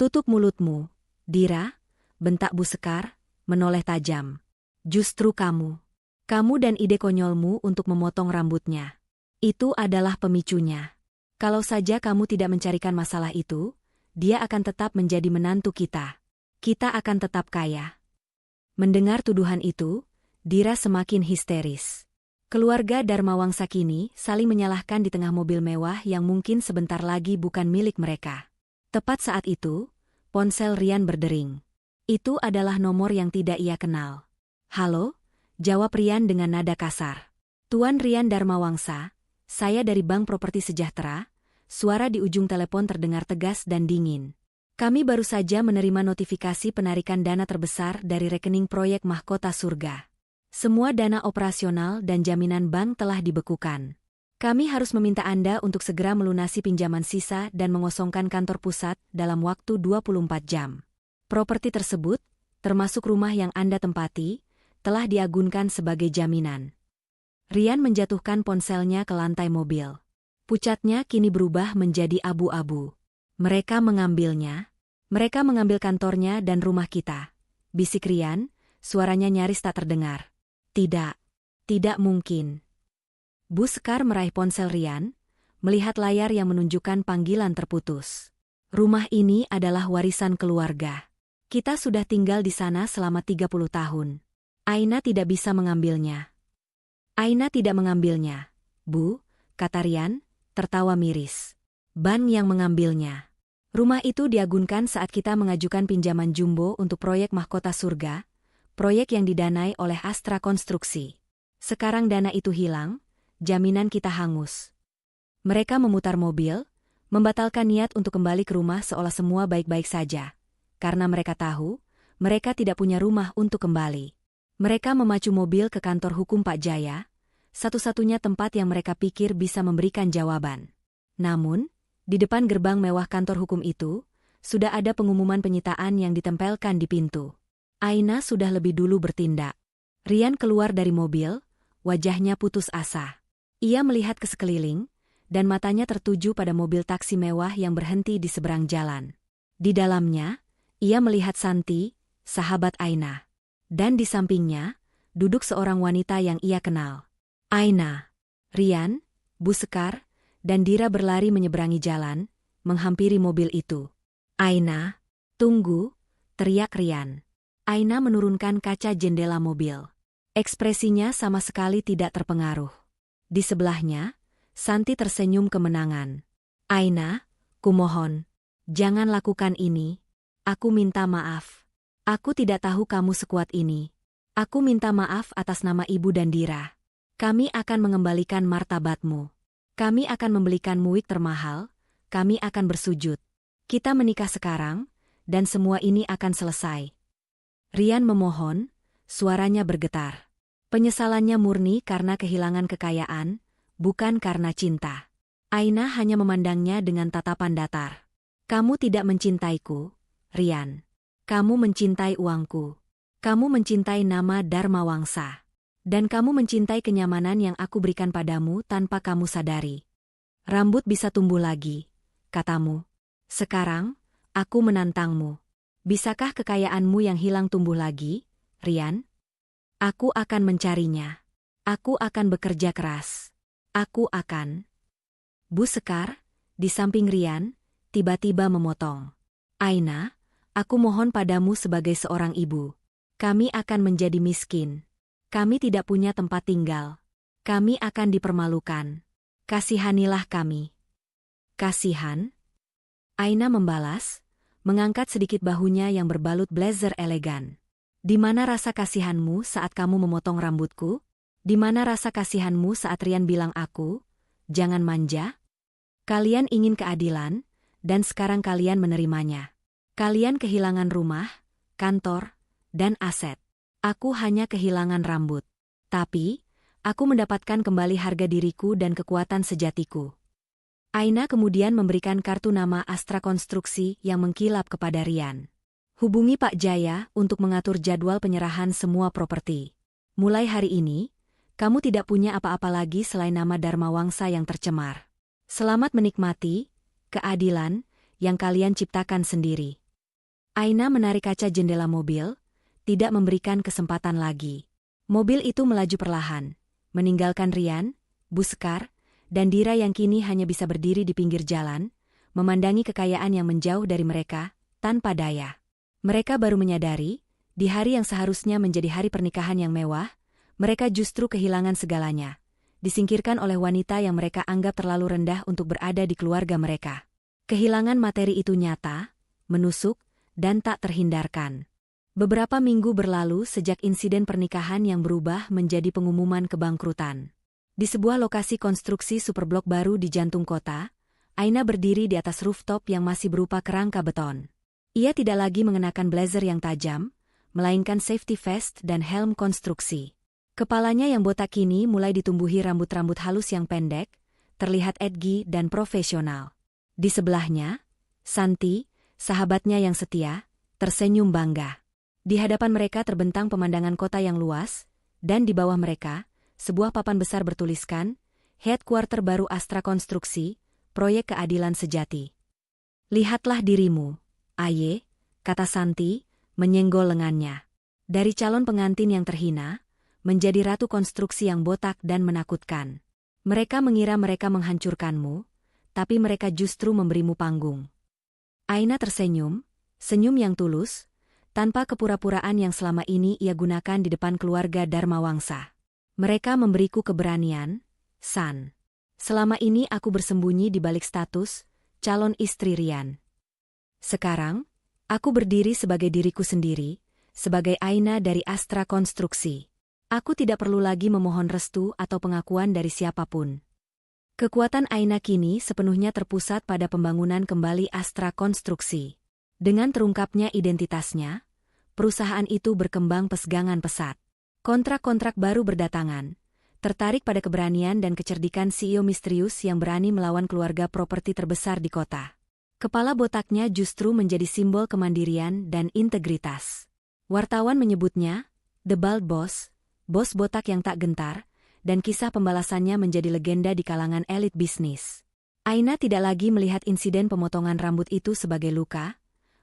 Tutup mulutmu, Dira, bentak Buskar, menoleh tajam. Justru kamu. Kamu dan ide konyolmu untuk memotong rambutnya. Itu adalah pemicunya. Kalau saja kamu tidak mencarikan masalah itu, dia akan tetap menjadi menantu kita. Kita akan tetap kaya. Mendengar tuduhan itu, Dira semakin histeris. Keluarga Darmawangsa kini saling menyalahkan di tengah mobil mewah yang mungkin sebentar lagi bukan milik mereka. Tepat saat itu, ponsel Rian berdering. Itu adalah nomor yang tidak ia kenal. "Halo?" jawab Rian dengan nada kasar. "Tuan Rian Darmawangsa, saya dari Bank Properti Sejahtera." Suara di ujung telepon terdengar tegas dan dingin. "Kami baru saja menerima notifikasi penarikan dana terbesar dari rekening proyek Mahkota Surga. Semua dana operasional dan jaminan bank telah dibekukan. Kami harus meminta Anda untuk segera melunasi pinjaman sisa dan mengosongkan kantor pusat dalam waktu 24 jam. Properti tersebut, termasuk rumah yang Anda tempati, telah diagunkan sebagai jaminan." Rian menjatuhkan ponselnya ke lantai mobil. Pucatnya kini berubah menjadi abu-abu. "Mereka mengambilnya. Mereka mengambil kantornya dan rumah kita," bisik Rian, suaranya nyaris tak terdengar. "Tidak. Tidak mungkin." Bu Sekar meraih ponsel Rian, melihat layar yang menunjukkan panggilan terputus. "Rumah ini adalah warisan keluarga. Kita sudah tinggal di sana selama 30 tahun. Aina tidak bisa mengambilnya." "Aina tidak mengambilnya, Bu," kata Rian, tertawa miris. "Ban yang mengambilnya. Rumah itu diagunkan saat kita mengajukan pinjaman jumbo untuk proyek Mahkota Surga, proyek yang didanai oleh Astra Konstruksi. Sekarang dana itu hilang, jaminan kita hangus." Mereka memutar mobil, membatalkan niat untuk kembali ke rumah seolah semua baik-baik saja. Karena mereka tahu, mereka tidak punya rumah untuk kembali. Mereka memacu mobil ke kantor hukum Pak Jaya, satu-satunya tempat yang mereka pikir bisa memberikan jawaban. Namun, di depan gerbang mewah kantor hukum itu, sudah ada pengumuman penyitaan yang ditempelkan di pintu. Aina sudah lebih dulu bertindak. Rian keluar dari mobil, wajahnya putus asa. Ia melihat ke sekeliling, dan matanya tertuju pada mobil taksi mewah yang berhenti di seberang jalan. Di dalamnya, ia melihat Santi, sahabat Aina. Dan di sampingnya, duduk seorang wanita yang ia kenal. Aina, Rian, Bu Sekar, dan Dira berlari menyeberangi jalan, menghampiri mobil itu. "Aina, tunggu!" teriak Rian. Aina menurunkan kaca jendela mobil. Ekspresinya sama sekali tidak terpengaruh. Di sebelahnya, Santi tersenyum kemenangan. "Aina, kumohon, jangan lakukan ini. Aku minta maaf. Aku tidak tahu kamu sekuat ini. Aku minta maaf atas nama Ibu dan Dira. Kami akan mengembalikan martabatmu. Kami akan membelikanmu wig termahal, kami akan bersujud. Kita menikah sekarang, dan semua ini akan selesai." Rian memohon, suaranya bergetar. Penyesalannya murni karena kehilangan kekayaan, bukan karena cinta. Aina hanya memandangnya dengan tatapan datar. "Kamu tidak mencintaiku, Rian. Kamu mencintai uangku. Kamu mencintai nama Darmawangsa. Dan kamu mencintai kenyamanan yang aku berikan padamu tanpa kamu sadari. Rambut bisa tumbuh lagi, katamu. Sekarang, aku menantangmu. Bisakah kekayaanmu yang hilang tumbuh lagi, Rian? Aku akan mencarinya. Aku akan bekerja keras. Aku akan..." Bu Sekar, di samping Rian, tiba-tiba memotong. "Aina, aku mohon padamu sebagai seorang ibu. Kami akan menjadi miskin. Kami tidak punya tempat tinggal. Kami akan dipermalukan. Kasihanilah kami." "Kasihan?" Aina membalas, mengangkat sedikit bahunya yang berbalut blazer elegan. "Di mana rasa kasihanmu saat kamu memotong rambutku? Di mana rasa kasihanmu saat Rian bilang aku, jangan manja? Kalian ingin keadilan, dan sekarang kalian menerimanya. Kalian kehilangan rumah, kantor, dan aset. Aku hanya kehilangan rambut. Tapi, aku mendapatkan kembali harga diriku dan kekuatan sejatiku." Aina kemudian memberikan kartu nama Astra Konstruksi yang mengkilap kepada Rian. "Hubungi Pak Jaya untuk mengatur jadwal penyerahan semua properti. Mulai hari ini, kamu tidak punya apa-apa lagi selain nama Darmawangsa yang tercemar. Selamat menikmati keadilan yang kalian ciptakan sendiri." Aina menarik kaca jendela mobil, tidak memberikan kesempatan lagi. Mobil itu melaju perlahan, meninggalkan Rian, Bu Sekar, dan Dira yang kini hanya bisa berdiri di pinggir jalan, memandangi kekayaan yang menjauh dari mereka, tanpa daya. Mereka baru menyadari, di hari yang seharusnya menjadi hari pernikahan yang mewah, mereka justru kehilangan segalanya, disingkirkan oleh wanita yang mereka anggap terlalu rendah untuk berada di keluarga mereka. Kehilangan materi itu nyata, menusuk, dan tak terhindarkan. Beberapa minggu berlalu sejak insiden pernikahan yang berubah menjadi pengumuman kebangkrutan. Di sebuah lokasi konstruksi superblok baru di jantung kota, Aina berdiri di atas rooftop yang masih berupa kerangka beton. Ia tidak lagi mengenakan blazer yang tajam, melainkan safety vest dan helm konstruksi. Kepalanya yang botak kini mulai ditumbuhi rambut-rambut halus yang pendek, terlihat edgy dan profesional. Di sebelahnya, Santi, sahabatnya yang setia, tersenyum bangga. Di hadapan mereka terbentang pemandangan kota yang luas, dan di bawah mereka, sebuah papan besar bertuliskan, Headquarter baru Astra Konstruksi, Proyek Keadilan Sejati. Lihatlah dirimu, Aye, kata Santi, menyenggol lengannya. Dari calon pengantin yang terhina, menjadi ratu konstruksi yang botak dan menakutkan. Mereka mengira mereka menghancurkanmu, tapi mereka justru memberimu panggung. Aina tersenyum, senyum yang tulus, tanpa kepura-puraan yang selama ini ia gunakan di depan keluarga Dharma Wangsa. Mereka memberiku keberanian, San. Selama ini aku bersembunyi di balik status, calon istri Rian. Sekarang, aku berdiri sebagai diriku sendiri, sebagai Aina dari Astra Konstruksi. Aku tidak perlu lagi memohon restu atau pengakuan dari siapapun. Kekuatan Aina kini sepenuhnya terpusat pada pembangunan kembali Astra Konstruksi. Dengan terungkapnya identitasnya, perusahaan itu berkembang pesgangan pesat. Kontrak-kontrak baru berdatangan, tertarik pada keberanian dan kecerdikan CEO misterius yang berani melawan keluarga properti terbesar di kota. Kepala botaknya justru menjadi simbol kemandirian dan integritas. Wartawan menyebutnya, The Bald Boss, bos botak yang tak gentar, dan kisah pembalasannya menjadi legenda di kalangan elit bisnis. Aina tidak lagi melihat insiden pemotongan rambut itu sebagai luka,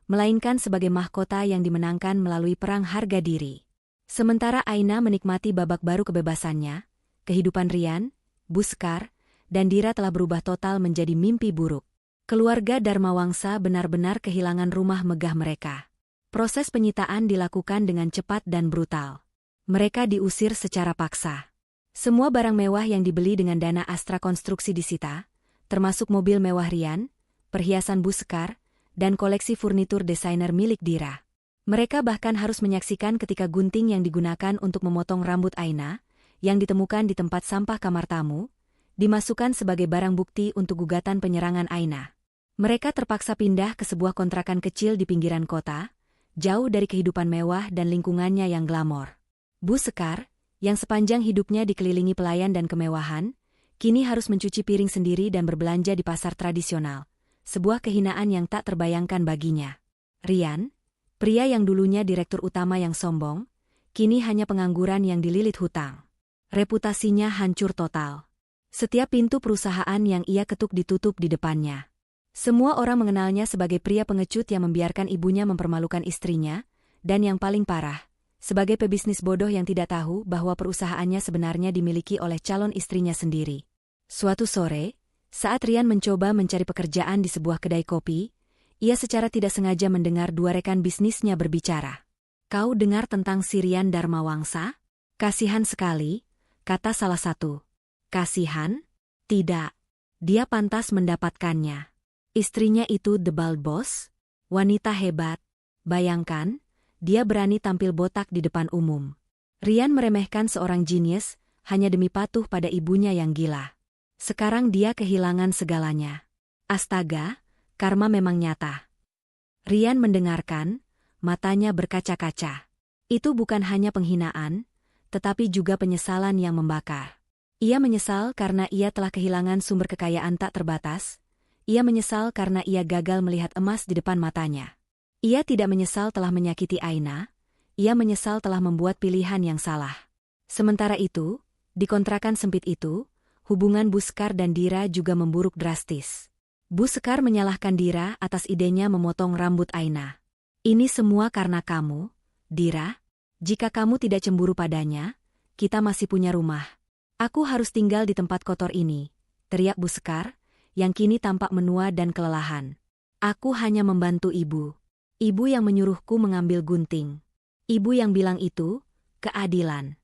melainkan sebagai mahkota yang dimenangkan melalui perang harga diri. Sementara Aina menikmati babak baru kebebasannya, kehidupan Rian, Bu Sekar, dan Dira telah berubah total menjadi mimpi buruk. Keluarga Dharma Wangsa benar-benar kehilangan rumah megah mereka. Proses penyitaan dilakukan dengan cepat dan brutal. Mereka diusir secara paksa. Semua barang mewah yang dibeli dengan dana Astra Konstruksi disita, termasuk mobil mewah Rian, perhiasan Bu Sekar, dan koleksi furnitur desainer milik Dira. Mereka bahkan harus menyaksikan ketika gunting yang digunakan untuk memotong rambut Aina, yang ditemukan di tempat sampah kamar tamu, dimasukkan sebagai barang bukti untuk gugatan penyerangan Aina. Mereka terpaksa pindah ke sebuah kontrakan kecil di pinggiran kota, jauh dari kehidupan mewah dan lingkungannya yang glamor. Bu Sekar, yang sepanjang hidupnya dikelilingi pelayan dan kemewahan, kini harus mencuci piring sendiri dan berbelanja di pasar tradisional. Sebuah kehinaan yang tak terbayangkan baginya. Rian, pria yang dulunya direktur utama yang sombong, kini hanya pengangguran yang dililit hutang. Reputasinya hancur total. Setiap pintu perusahaan yang ia ketuk ditutup di depannya. Semua orang mengenalnya sebagai pria pengecut yang membiarkan ibunya mempermalukan istrinya, dan yang paling parah, sebagai pebisnis bodoh yang tidak tahu bahwa perusahaannya sebenarnya dimiliki oleh calon istrinya sendiri. Suatu sore, saat Rian mencoba mencari pekerjaan di sebuah kedai kopi, ia secara tidak sengaja mendengar dua rekan bisnisnya berbicara. "Kau dengar tentang si Rian Dharma Wangsa? Kasihan sekali," kata salah satu. "Kasihan? Tidak. Dia pantas mendapatkannya. Istrinya itu The Bald Boss, wanita hebat. Bayangkan, dia berani tampil botak di depan umum." Rian meremehkan seorang jenius hanya demi patuh pada ibunya yang gila. Sekarang dia kehilangan segalanya. Astaga, karma memang nyata. Rian mendengarkan, matanya berkaca-kaca. Itu bukan hanya penghinaan, tetapi juga penyesalan yang membakar. Ia menyesal karena ia telah kehilangan sumber kekayaan tak terbatas. Ia menyesal karena ia gagal melihat emas di depan matanya. Ia tidak menyesal telah menyakiti Aina. Ia menyesal telah membuat pilihan yang salah. Sementara itu, di kontrakan sempit itu, hubungan Bu Sekar dan Dira juga memburuk drastis. Bu Sekar menyalahkan Dira atas idenya memotong rambut Aina. "Ini semua karena kamu, Dira. Jika kamu tidak cemburu padanya, kita masih punya rumah. Aku harus tinggal di tempat kotor ini, teriak Bu Sekar, yang kini tampak menua dan kelelahan. Aku hanya membantu ibu. Ibu yang menyuruhku mengambil gunting. Ibu yang bilang itu, keadilan.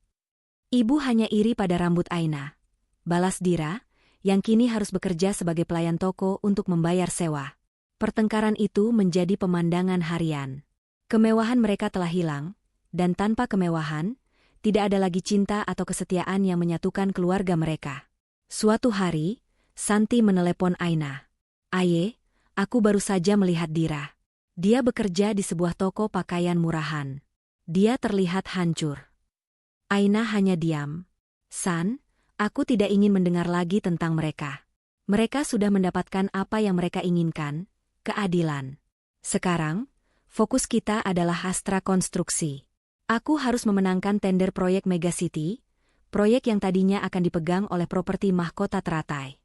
Ibu hanya iri pada rambut Aina. Balas Dira, yang kini harus bekerja sebagai pelayan toko untuk membayar sewa. Pertengkaran itu menjadi pemandangan harian. Kemewahan mereka telah hilang, dan tanpa kemewahan, tidak ada lagi cinta atau kesetiaan yang menyatukan keluarga mereka. Suatu hari, Santi menelepon Aina. "Aye, aku baru saja melihat Dira. Dia bekerja di sebuah toko pakaian murahan. Dia terlihat hancur." Aina hanya diam. "San, aku tidak ingin mendengar lagi tentang mereka. Mereka sudah mendapatkan apa yang mereka inginkan, keadilan. Sekarang, fokus kita adalah Astra Konstruksi. Aku harus memenangkan tender proyek Megacity, proyek yang tadinya akan dipegang oleh properti mahkota teratai."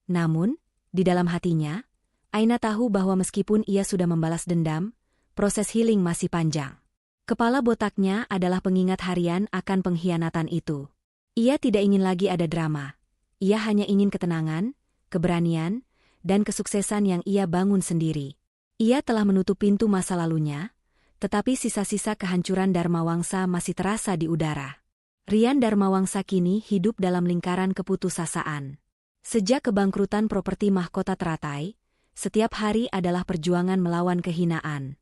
Namun, di dalam hatinya, Aina tahu bahwa meskipun ia sudah membalas dendam, proses healing masih panjang. Kepala botaknya adalah pengingat harian akan pengkhianatan itu. Ia tidak ingin lagi ada drama. Ia hanya ingin ketenangan, keberanian, dan kesuksesan yang ia bangun sendiri. Ia telah menutup pintu masa lalunya, tetapi sisa-sisa kehancuran Dharmawangsa masih terasa di udara. Rian Dharmawangsa kini hidup dalam lingkaran keputusasaan. Sejak kebangkrutan properti mahkota teratai, setiap hari adalah perjuangan melawan kehinaan.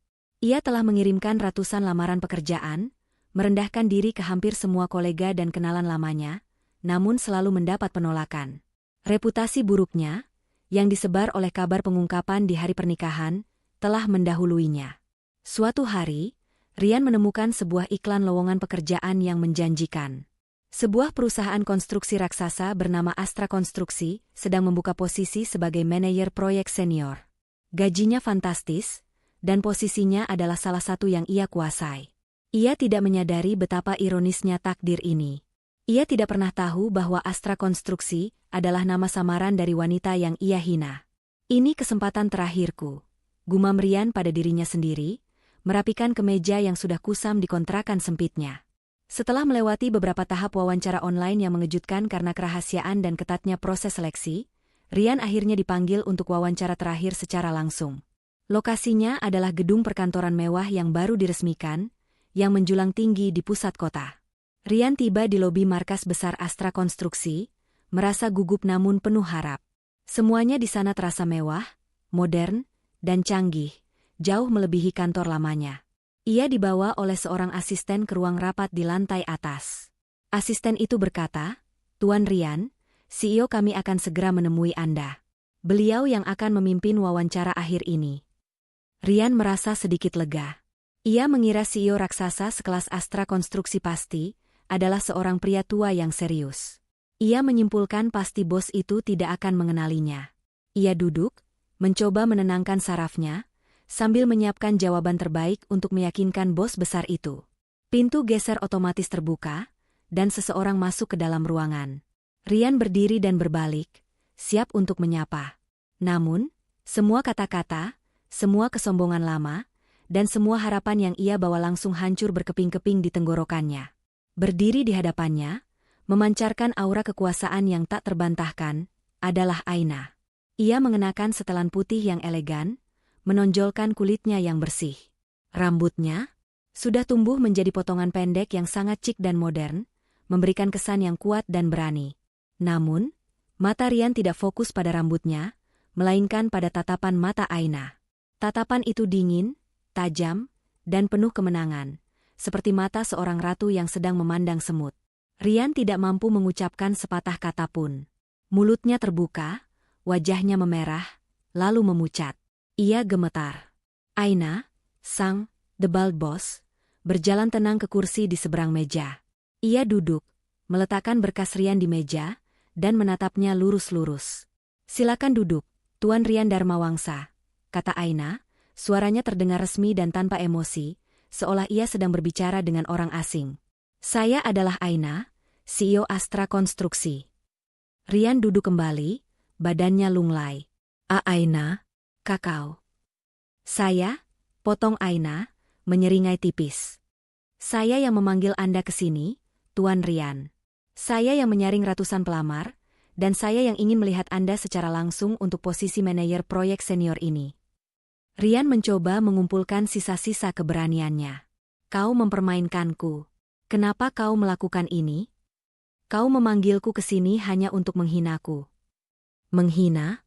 Ia telah mengirimkan ratusan lamaran pekerjaan, merendahkan diri ke hampir semua kolega dan kenalan lamanya, namun selalu mendapat penolakan. Reputasi buruknya, yang disebar oleh kabar pengungkapan di hari pernikahan, telah mendahuluinya. Suatu hari, Rian menemukan sebuah iklan lowongan pekerjaan yang menjanjikan. Sebuah perusahaan konstruksi raksasa bernama Astra Konstruksi sedang membuka posisi sebagai manajer proyek senior. Gajinya fantastis, dan posisinya adalah salah satu yang ia kuasai. Ia tidak menyadari betapa ironisnya takdir ini. Ia tidak pernah tahu bahwa Astra Konstruksi adalah nama samaran dari wanita yang ia hina. "Ini kesempatan terakhirku," gumam Rian pada dirinya sendiri, merapikan kemeja yang sudah kusam di kontrakan sempitnya. Setelah melewati beberapa tahap wawancara online yang mengejutkan karena kerahasiaan dan ketatnya proses seleksi, Rian akhirnya dipanggil untuk wawancara terakhir secara langsung. Lokasinya adalah gedung perkantoran mewah yang baru diresmikan, yang menjulang tinggi di pusat kota. Rian tiba di lobi markas besar Astra Konstruksi, merasa gugup namun penuh harap. Semuanya di sana terasa mewah, modern, dan canggih, jauh melebihi kantor lamanya. Ia dibawa oleh seorang asisten ke ruang rapat di lantai atas. Asisten itu berkata, "Tuan Rian, CEO kami akan segera menemui Anda. Beliau yang akan memimpin wawancara akhir ini." Rian merasa sedikit lega. Ia mengira CEO raksasa sekelas Astra Konstruksi pasti adalah seorang pria tua yang serius. Ia menyimpulkan pasti bos itu tidak akan mengenalinya. Ia duduk, mencoba menenangkan sarafnya, sambil menyiapkan jawaban terbaik untuk meyakinkan bos besar itu. Pintu geser otomatis terbuka, dan seseorang masuk ke dalam ruangan. Rian berdiri dan berbalik, siap untuk menyapa. Namun, semua kata-kata, semua kesombongan lama, dan semua harapan yang ia bawa langsung hancur berkeping-keping di tenggorokannya. Berdiri di hadapannya, memancarkan aura kekuasaan yang tak terbantahkan, adalah Aina. Ia mengenakan setelan putih yang elegan, menonjolkan kulitnya yang bersih. Rambutnya sudah tumbuh menjadi potongan pendek yang sangat cik dan modern, memberikan kesan yang kuat dan berani. Namun, mata Rian tidak fokus pada rambutnya, melainkan pada tatapan mata Aina. Tatapan itu dingin, tajam, dan penuh kemenangan, seperti mata seorang ratu yang sedang memandang semut. Rian tidak mampu mengucapkan sepatah kata pun. Mulutnya terbuka, wajahnya memerah, lalu memucat. Ia gemetar. Aina, sang The Bald Boss, berjalan tenang ke kursi di seberang meja. Ia duduk, meletakkan berkas Rian di meja, dan menatapnya lurus-lurus. "Silakan duduk, Tuan Rian Dharmawangsa," kata Aina, suaranya terdengar resmi dan tanpa emosi, seolah ia sedang berbicara dengan orang asing. "Saya adalah Aina, CEO Astra Konstruksi." Rian duduk kembali, badannya lunglai. Aina, kakao." "Saya," potong Aina, menyeringai tipis. "Saya yang memanggil Anda ke sini, Tuan Rian. Saya yang menyaring ratusan pelamar, dan saya yang ingin melihat Anda secara langsung untuk posisi manajer proyek senior ini. Rian mencoba mengumpulkan sisa-sisa keberaniannya. Kau mempermainkanku. Kenapa kau melakukan ini? Kau memanggilku ke sini hanya untuk menghinaku. Menghina?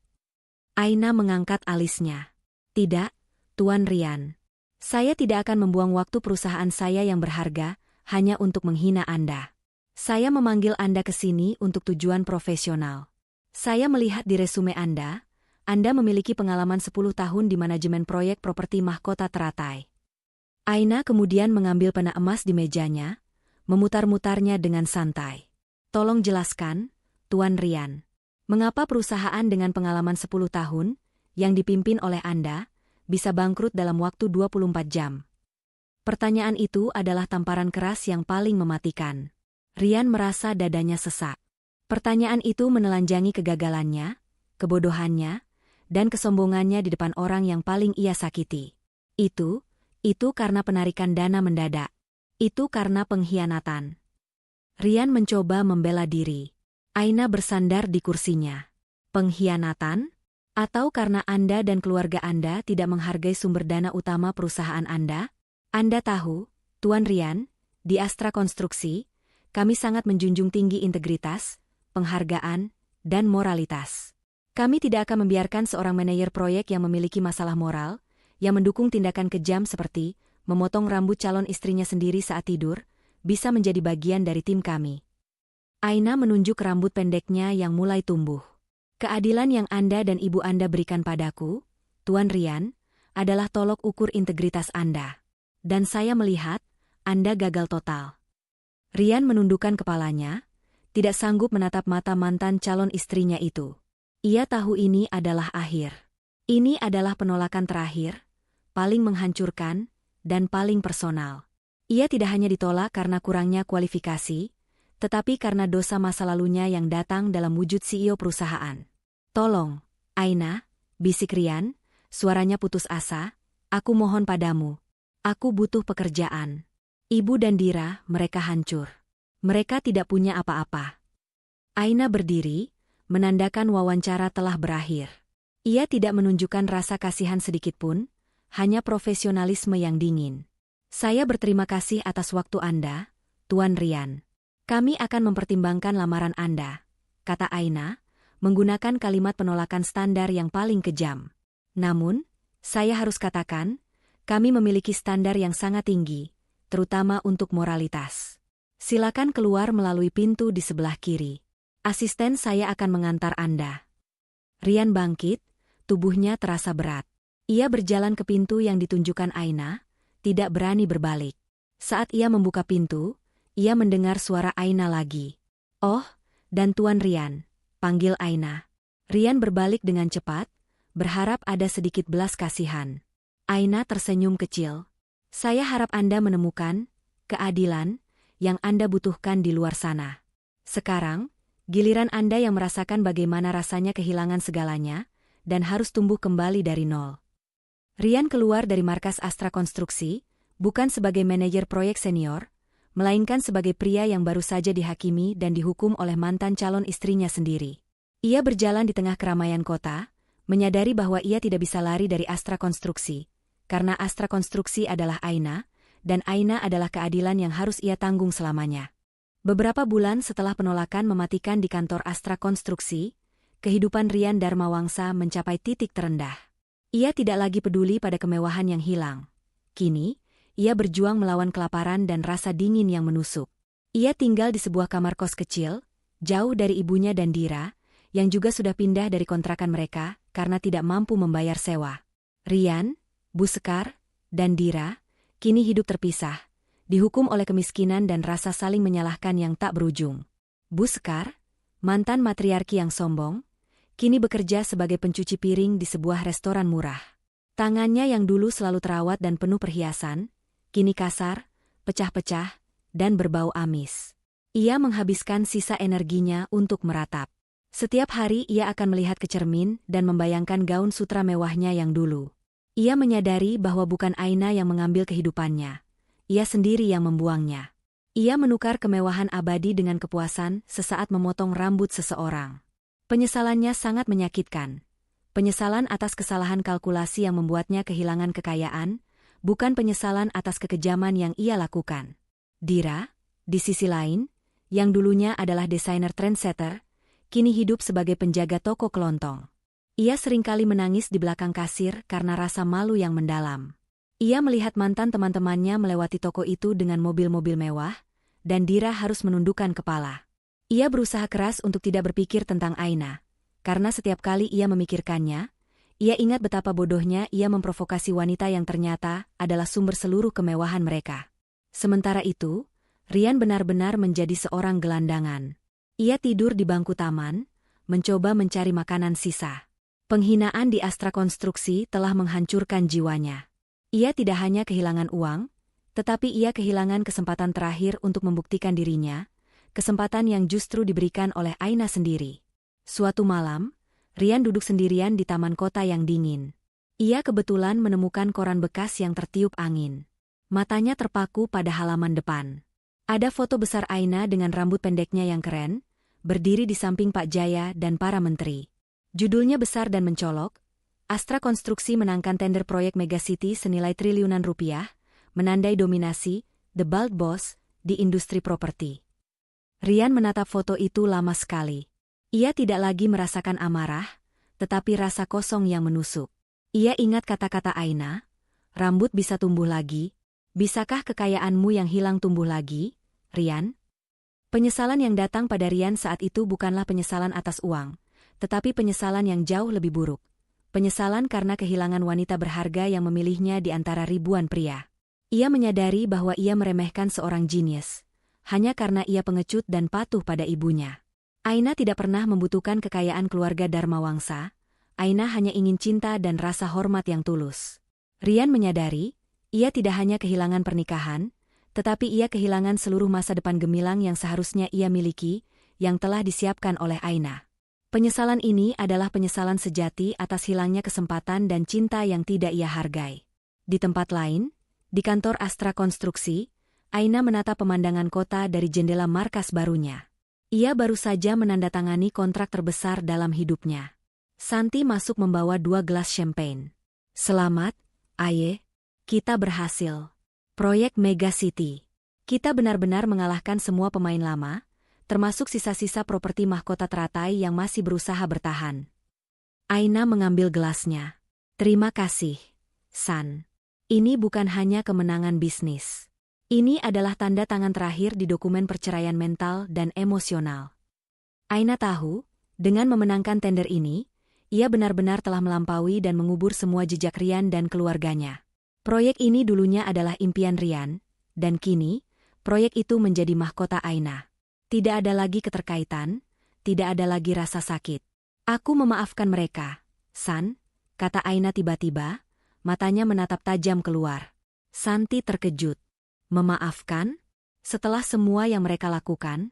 Aina mengangkat alisnya. Tidak, Tuan Rian. Saya tidak akan membuang waktu perusahaan saya yang berharga hanya untuk menghina Anda. Saya memanggil Anda ke sini untuk tujuan profesional. Saya melihat di resume Anda memiliki pengalaman 10 tahun di manajemen proyek properti mahkota teratai. Aina kemudian mengambil pena emas di mejanya, memutar-mutarnya dengan santai. Tolong jelaskan, Tuan Rian, mengapa perusahaan dengan pengalaman 10 tahun, yang dipimpin oleh Anda, bisa bangkrut dalam waktu 24 jam? Pertanyaan itu adalah tamparan keras yang paling mematikan. Rian merasa dadanya sesak. Pertanyaan itu menelanjangi kegagalannya, kebodohannya, dan kesombongannya di depan orang yang paling ia sakiti. Itu karena penarikan dana mendadak. Itu karena pengkhianatan. Rian mencoba membela diri. Aina bersandar di kursinya. Pengkhianatan? Atau karena Anda dan keluarga Anda tidak menghargai sumber dana utama perusahaan Anda? Anda tahu, Tuan Rian, di Astra Konstruksi, kami sangat menjunjung tinggi integritas, penghargaan, dan moralitas. Kami tidak akan membiarkan seorang manajer proyek yang memiliki masalah moral, yang mendukung tindakan kejam seperti memotong rambut calon istrinya sendiri saat tidur, bisa menjadi bagian dari tim kami. Aina menunjuk rambut pendeknya yang mulai tumbuh. Keadilan yang Anda dan ibu Anda berikan padaku, Tuan Rian, adalah tolok ukur integritas Anda. Dan saya melihat, Anda gagal total. Rian menundukkan kepalanya, tidak sanggup menatap mata mantan calon istrinya itu. Ia tahu ini adalah akhir. Ini adalah penolakan terakhir, paling menghancurkan, dan paling personal. Ia tidak hanya ditolak karena kurangnya kualifikasi, tetapi karena dosa masa lalunya yang datang dalam wujud CEO perusahaan. Tolong, Aina, bisik Rian, suaranya putus asa, aku mohon padamu. Aku butuh pekerjaan. Ibu dan Dira, mereka hancur. Mereka tidak punya apa-apa. Aina berdiri, menandakan wawancara telah berakhir. Ia tidak menunjukkan rasa kasihan sedikitpun, hanya profesionalisme yang dingin. Saya berterima kasih atas waktu Anda, Tuan Rian. Kami akan mempertimbangkan lamaran Anda, kata Aina, menggunakan kalimat penolakan standar yang paling kejam. Namun, saya harus katakan, kami memiliki standar yang sangat tinggi, terutama untuk moralitas. Silakan keluar melalui pintu di sebelah kiri. Asisten saya akan mengantar Anda. Rian bangkit, tubuhnya terasa berat. Ia berjalan ke pintu yang ditunjukkan Aina, tidak berani berbalik. Saat ia membuka pintu, ia mendengar suara Aina lagi. Oh, dan Tuan Rian, panggil Aina. Rian berbalik dengan cepat, berharap ada sedikit belas kasihan. Aina tersenyum kecil. Saya harap Anda menemukan keadilan yang Anda butuhkan di luar sana. Sekarang, giliran Anda yang merasakan bagaimana rasanya kehilangan segalanya dan harus tumbuh kembali dari nol. Rian keluar dari markas Astra Konstruksi, bukan sebagai manajer proyek senior, melainkan sebagai pria yang baru saja dihakimi dan dihukum oleh mantan calon istrinya sendiri. Ia berjalan di tengah keramaian kota, menyadari bahwa ia tidak bisa lari dari Astra Konstruksi, karena Astra Konstruksi adalah Aina, dan Aina adalah keadilan yang harus ia tanggung selamanya. Beberapa bulan setelah penolakan mematikan di kantor Astra Konstruksi, kehidupan Rian Darmawangsa mencapai titik terendah. Ia tidak lagi peduli pada kemewahan yang hilang. Kini, ia berjuang melawan kelaparan dan rasa dingin yang menusuk. Ia tinggal di sebuah kamar kos kecil, jauh dari ibunya dan Dira, yang juga sudah pindah dari kontrakan mereka karena tidak mampu membayar sewa. Rian, Bu Sekar, dan Dira, kini hidup terpisah, dihukum oleh kemiskinan dan rasa saling menyalahkan yang tak berujung. Bu Sekar, mantan matriarki yang sombong, kini bekerja sebagai pencuci piring di sebuah restoran murah. Tangannya yang dulu selalu terawat dan penuh perhiasan, kini kasar, pecah-pecah, dan berbau amis. Ia menghabiskan sisa energinya untuk meratap. Setiap hari ia akan melihat ke cermin dan membayangkan gaun sutra mewahnya yang dulu. Ia menyadari bahwa bukan Aina yang mengambil kehidupannya. Ia sendiri yang membuangnya. Ia menukar kemewahan abadi dengan kepuasan sesaat memotong rambut seseorang. Penyesalannya sangat menyakitkan. Penyesalan atas kesalahan kalkulasi yang membuatnya kehilangan kekayaan, bukan penyesalan atas kekejaman yang ia lakukan. Dira, di sisi lain, yang dulunya adalah desainer trendsetter, kini hidup sebagai penjaga toko kelontong. Ia seringkali menangis di belakang kasir karena rasa malu yang mendalam. Ia melihat mantan teman-temannya melewati toko itu dengan mobil-mobil mewah, dan Dira harus menundukkan kepala. Ia berusaha keras untuk tidak berpikir tentang Aina, karena setiap kali ia memikirkannya, ia ingat betapa bodohnya ia memprovokasi wanita yang ternyata adalah sumber seluruh kemewahan mereka. Sementara itu, Rian benar-benar menjadi seorang gelandangan. Ia tidur di bangku taman, mencoba mencari makanan sisa. Penghinaan di Astra Konstruksi telah menghancurkan jiwanya. Ia tidak hanya kehilangan uang, tetapi ia kehilangan kesempatan terakhir untuk membuktikan dirinya, kesempatan yang justru diberikan oleh Aina sendiri. Suatu malam, Rian duduk sendirian di taman kota yang dingin. Ia kebetulan menemukan koran bekas yang tertiup angin. Matanya terpaku pada halaman depan. Ada foto besar Aina dengan rambut pendeknya yang keren, berdiri di samping Pak Jaya dan para menteri. Judulnya besar dan mencolok, Astra Konstruksi menangkan tender proyek Megacity senilai triliunan rupiah, menandai dominasi, The Bald Boss, di industri properti. Rian menatap foto itu lama sekali. Ia tidak lagi merasakan amarah, tetapi rasa kosong yang menusuk. Ia ingat kata-kata Aina, rambut bisa tumbuh lagi, bisakah kekayaanmu yang hilang tumbuh lagi, Rian? Penyesalan yang datang pada Rian saat itu bukanlah penyesalan atas uang, tetapi penyesalan yang jauh lebih buruk. Penyesalan karena kehilangan wanita berharga yang memilihnya di antara ribuan pria. Ia menyadari bahwa ia meremehkan seorang jenius, hanya karena ia pengecut dan patuh pada ibunya. Aina tidak pernah membutuhkan kekayaan keluarga Dharma Wangsa, Aina hanya ingin cinta dan rasa hormat yang tulus. Rian menyadari, ia tidak hanya kehilangan pernikahan, tetapi ia kehilangan seluruh masa depan gemilang yang seharusnya ia miliki, yang telah disiapkan oleh Aina. Penyesalan ini adalah penyesalan sejati atas hilangnya kesempatan dan cinta yang tidak ia hargai. Di tempat lain, di kantor Astra Konstruksi, Aina menatap pemandangan kota dari jendela markas barunya. Ia baru saja menandatangani kontrak terbesar dalam hidupnya. Santi masuk membawa 2 gelas champagne. Selamat, Aye. Kita berhasil. Proyek Megacity. Kita benar-benar mengalahkan semua pemain lama, termasuk sisa-sisa properti mahkota teratai yang masih berusaha bertahan. Aina mengambil gelasnya. Terima kasih, San. Ini bukan hanya kemenangan bisnis. Ini adalah tanda tangan terakhir di dokumen perceraian mental dan emosional. Aina tahu, dengan memenangkan tender ini, ia benar-benar telah melampaui dan mengubur semua jejak Rian dan keluarganya. Proyek ini dulunya adalah impian Rian, dan kini, proyek itu menjadi mahkota Aina. Tidak ada lagi keterkaitan, tidak ada lagi rasa sakit. Aku memaafkan mereka, San, kata Aina tiba-tiba, matanya menatap tajam keluar. Santi terkejut. Memaafkan? Setelah semua yang mereka lakukan?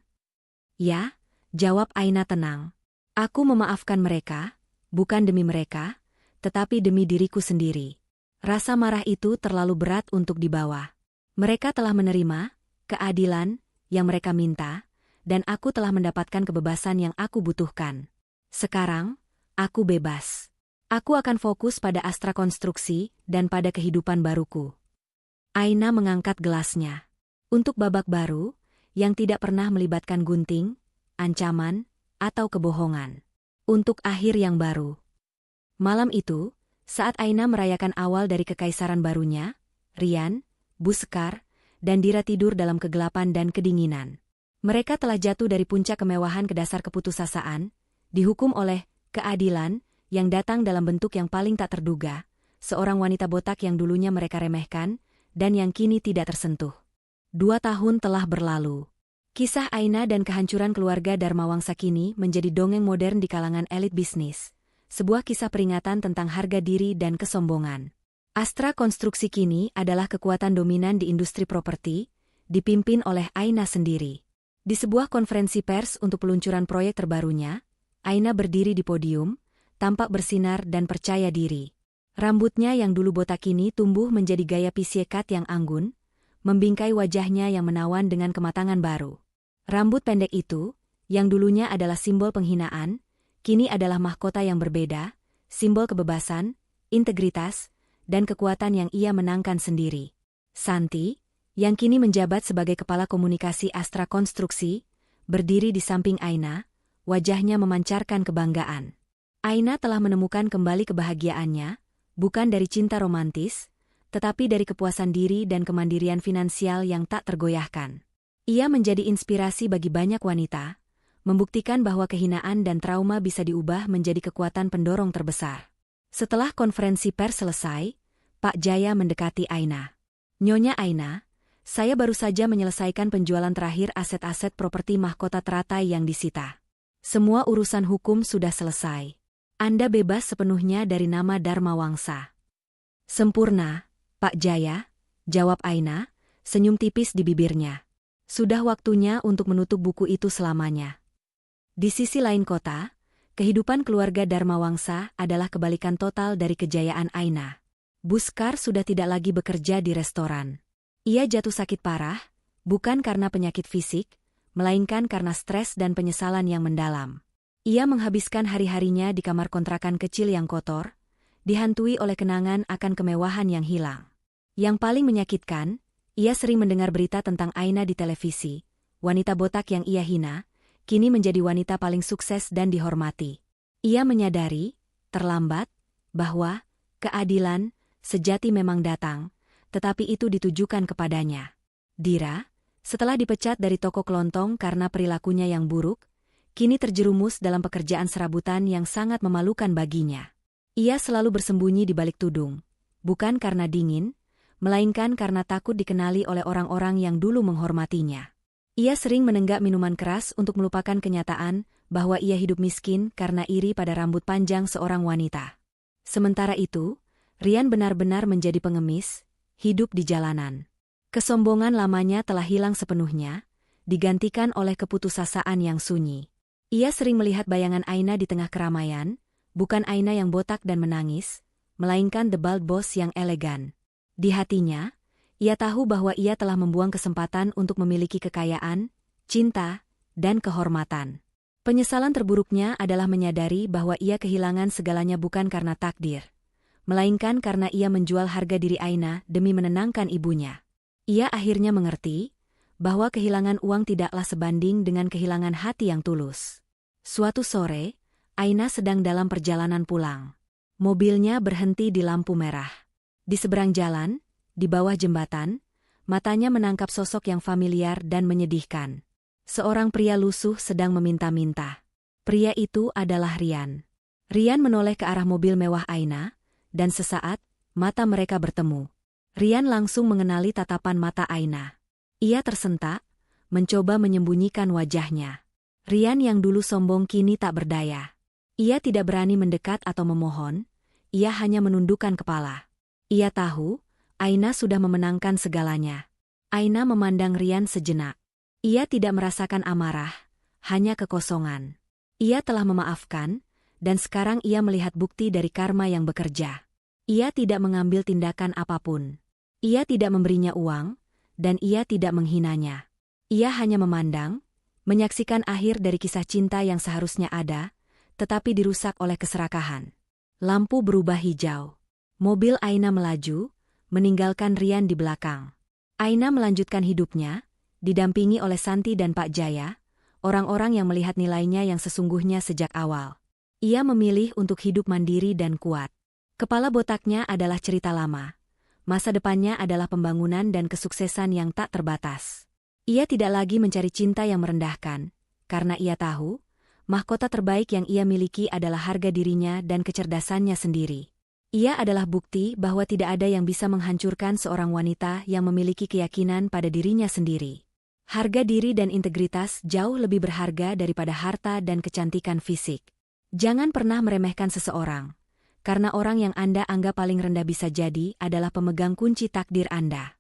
Ya, jawab Aina tenang. Aku memaafkan mereka, bukan demi mereka, tetapi demi diriku sendiri. Rasa marah itu terlalu berat untuk dibawa. Mereka telah menerima keadilan yang mereka minta, dan aku telah mendapatkan kebebasan yang aku butuhkan. Sekarang, aku bebas. Aku akan fokus pada Astra Konstruksi dan pada kehidupan baruku. Aina mengangkat gelasnya. Untuk babak baru, yang tidak pernah melibatkan gunting, ancaman, atau kebohongan. Untuk akhir yang baru. Malam itu, saat Aina merayakan awal dari kekaisaran barunya, Rian, Bu Sekar, dan Dira tidur dalam kegelapan dan kedinginan. Mereka telah jatuh dari puncak kemewahan ke dasar keputusasaan, dihukum oleh keadilan, yang datang dalam bentuk yang paling tak terduga, seorang wanita botak yang dulunya mereka remehkan, dan yang kini tidak tersentuh. 2 tahun telah berlalu. Kisah Aina dan kehancuran keluarga Dharma Wangsa kini menjadi dongeng modern di kalangan elit bisnis, sebuah kisah peringatan tentang harga diri dan kesombongan. Astra Konstruksi kini adalah kekuatan dominan di industri properti, dipimpin oleh Aina sendiri. Di sebuah konferensi pers untuk peluncuran proyek terbarunya, Aina berdiri di podium, tampak bersinar dan percaya diri. Rambutnya yang dulu botak kini tumbuh menjadi gaya pisiekat yang anggun, membingkai wajahnya yang menawan dengan kematangan baru. Rambut pendek itu, yang dulunya adalah simbol penghinaan, kini adalah mahkota yang berbeda, simbol kebebasan, integritas, dan kekuatan yang ia menangkan sendiri. Santi, yang kini menjabat sebagai kepala komunikasi Astra Konstruksi, berdiri di samping Aina, wajahnya memancarkan kebanggaan. Aina telah menemukan kembali kebahagiaannya, bukan dari cinta romantis, tetapi dari kepuasan diri dan kemandirian finansial yang tak tergoyahkan. Ia menjadi inspirasi bagi banyak wanita, membuktikan bahwa kehinaan dan trauma bisa diubah menjadi kekuatan pendorong terbesar. Setelah konferensi pers selesai, Pak Jaya mendekati Aina. "Nyonya Aina, saya baru saja menyelesaikan penjualan terakhir aset-aset properti mahkota teratai yang disita. Semua urusan hukum sudah selesai. Anda bebas sepenuhnya dari nama Dharma Wangsa." "Sempurna, Pak Jaya," jawab Aina, senyum tipis di bibirnya. Sudah waktunya untuk menutup buku itu selamanya. Di sisi lain kota, kehidupan keluarga Dharma Wangsa adalah kebalikan total dari kejayaan Aina. Buskar sudah tidak lagi bekerja di restoran. Ia jatuh sakit parah, bukan karena penyakit fisik, melainkan karena stres dan penyesalan yang mendalam. Ia menghabiskan hari-harinya di kamar kontrakan kecil yang kotor, dihantui oleh kenangan akan kemewahan yang hilang. Yang paling menyakitkan, ia sering mendengar berita tentang Aina di televisi, wanita botak yang ia hina, kini menjadi wanita paling sukses dan dihormati. Ia menyadari, terlambat, bahwa keadilan sejati memang datang, tetapi itu ditujukan kepadanya. Dira, setelah dipecat dari toko kelontong karena perilakunya yang buruk, kini terjerumus dalam pekerjaan serabutan yang sangat memalukan baginya. Ia selalu bersembunyi di balik tudung, bukan karena dingin, melainkan karena takut dikenali oleh orang-orang yang dulu menghormatinya. Ia sering menenggak minuman keras untuk melupakan kenyataan bahwa ia hidup miskin karena iri pada rambut panjang seorang wanita. Sementara itu, Rian benar-benar menjadi pengemis, hidup di jalanan. Kesombongan lamanya telah hilang sepenuhnya, digantikan oleh keputusasaan yang sunyi. Ia sering melihat bayangan Aina di tengah keramaian, bukan Aina yang botak dan menangis, melainkan the bald boss yang elegan. Di hatinya, ia tahu bahwa ia telah membuang kesempatan untuk memiliki kekayaan, cinta, dan kehormatan. Penyesalan terburuknya adalah menyadari bahwa ia kehilangan segalanya bukan karena takdir, melainkan karena ia menjual harga diri Aina demi menenangkan ibunya. Ia akhirnya mengerti bahwa kehilangan uang tidaklah sebanding dengan kehilangan hati yang tulus. Suatu sore, Aina sedang dalam perjalanan pulang. Mobilnya berhenti di lampu merah. Di seberang jalan, di bawah jembatan, matanya menangkap sosok yang familiar dan menyedihkan. Seorang pria lusuh sedang meminta-minta. Pria itu adalah Rian. Rian menoleh ke arah mobil mewah Aina, dan sesaat, mata mereka bertemu. Rian langsung mengenali tatapan mata Aina. Ia tersentak, mencoba menyembunyikan wajahnya. Rian yang dulu sombong kini tak berdaya. Ia tidak berani mendekat atau memohon, ia hanya menundukkan kepala. Ia tahu, Aina sudah memenangkan segalanya. Aina memandang Rian sejenak. Ia tidak merasakan amarah, hanya kekosongan. Ia telah memaafkan, dan sekarang ia melihat bukti dari karma yang bekerja. Ia tidak mengambil tindakan apapun. Ia tidak memberinya uang, dan ia tidak menghinanya. Ia hanya memandang, menyaksikan akhir dari kisah cinta yang seharusnya ada, tetapi dirusak oleh keserakahan. Lampu berubah hijau. Mobil Aina melaju, meninggalkan Rian di belakang. Aina melanjutkan hidupnya, didampingi oleh Santi dan Pak Jaya, orang-orang yang melihat nilainya yang sesungguhnya sejak awal. Ia memilih untuk hidup mandiri dan kuat. Kepala botaknya adalah cerita lama. Masa depannya adalah pembangunan dan kesuksesan yang tak terbatas. Ia tidak lagi mencari cinta yang merendahkan, karena ia tahu, mahkota terbaik yang ia miliki adalah harga dirinya dan kecerdasannya sendiri. Ia adalah bukti bahwa tidak ada yang bisa menghancurkan seorang wanita yang memiliki keyakinan pada dirinya sendiri. Harga diri dan integritas jauh lebih berharga daripada harta dan kecantikan fisik. Jangan pernah meremehkan seseorang, karena orang yang Anda anggap paling rendah bisa jadi adalah pemegang kunci takdir Anda.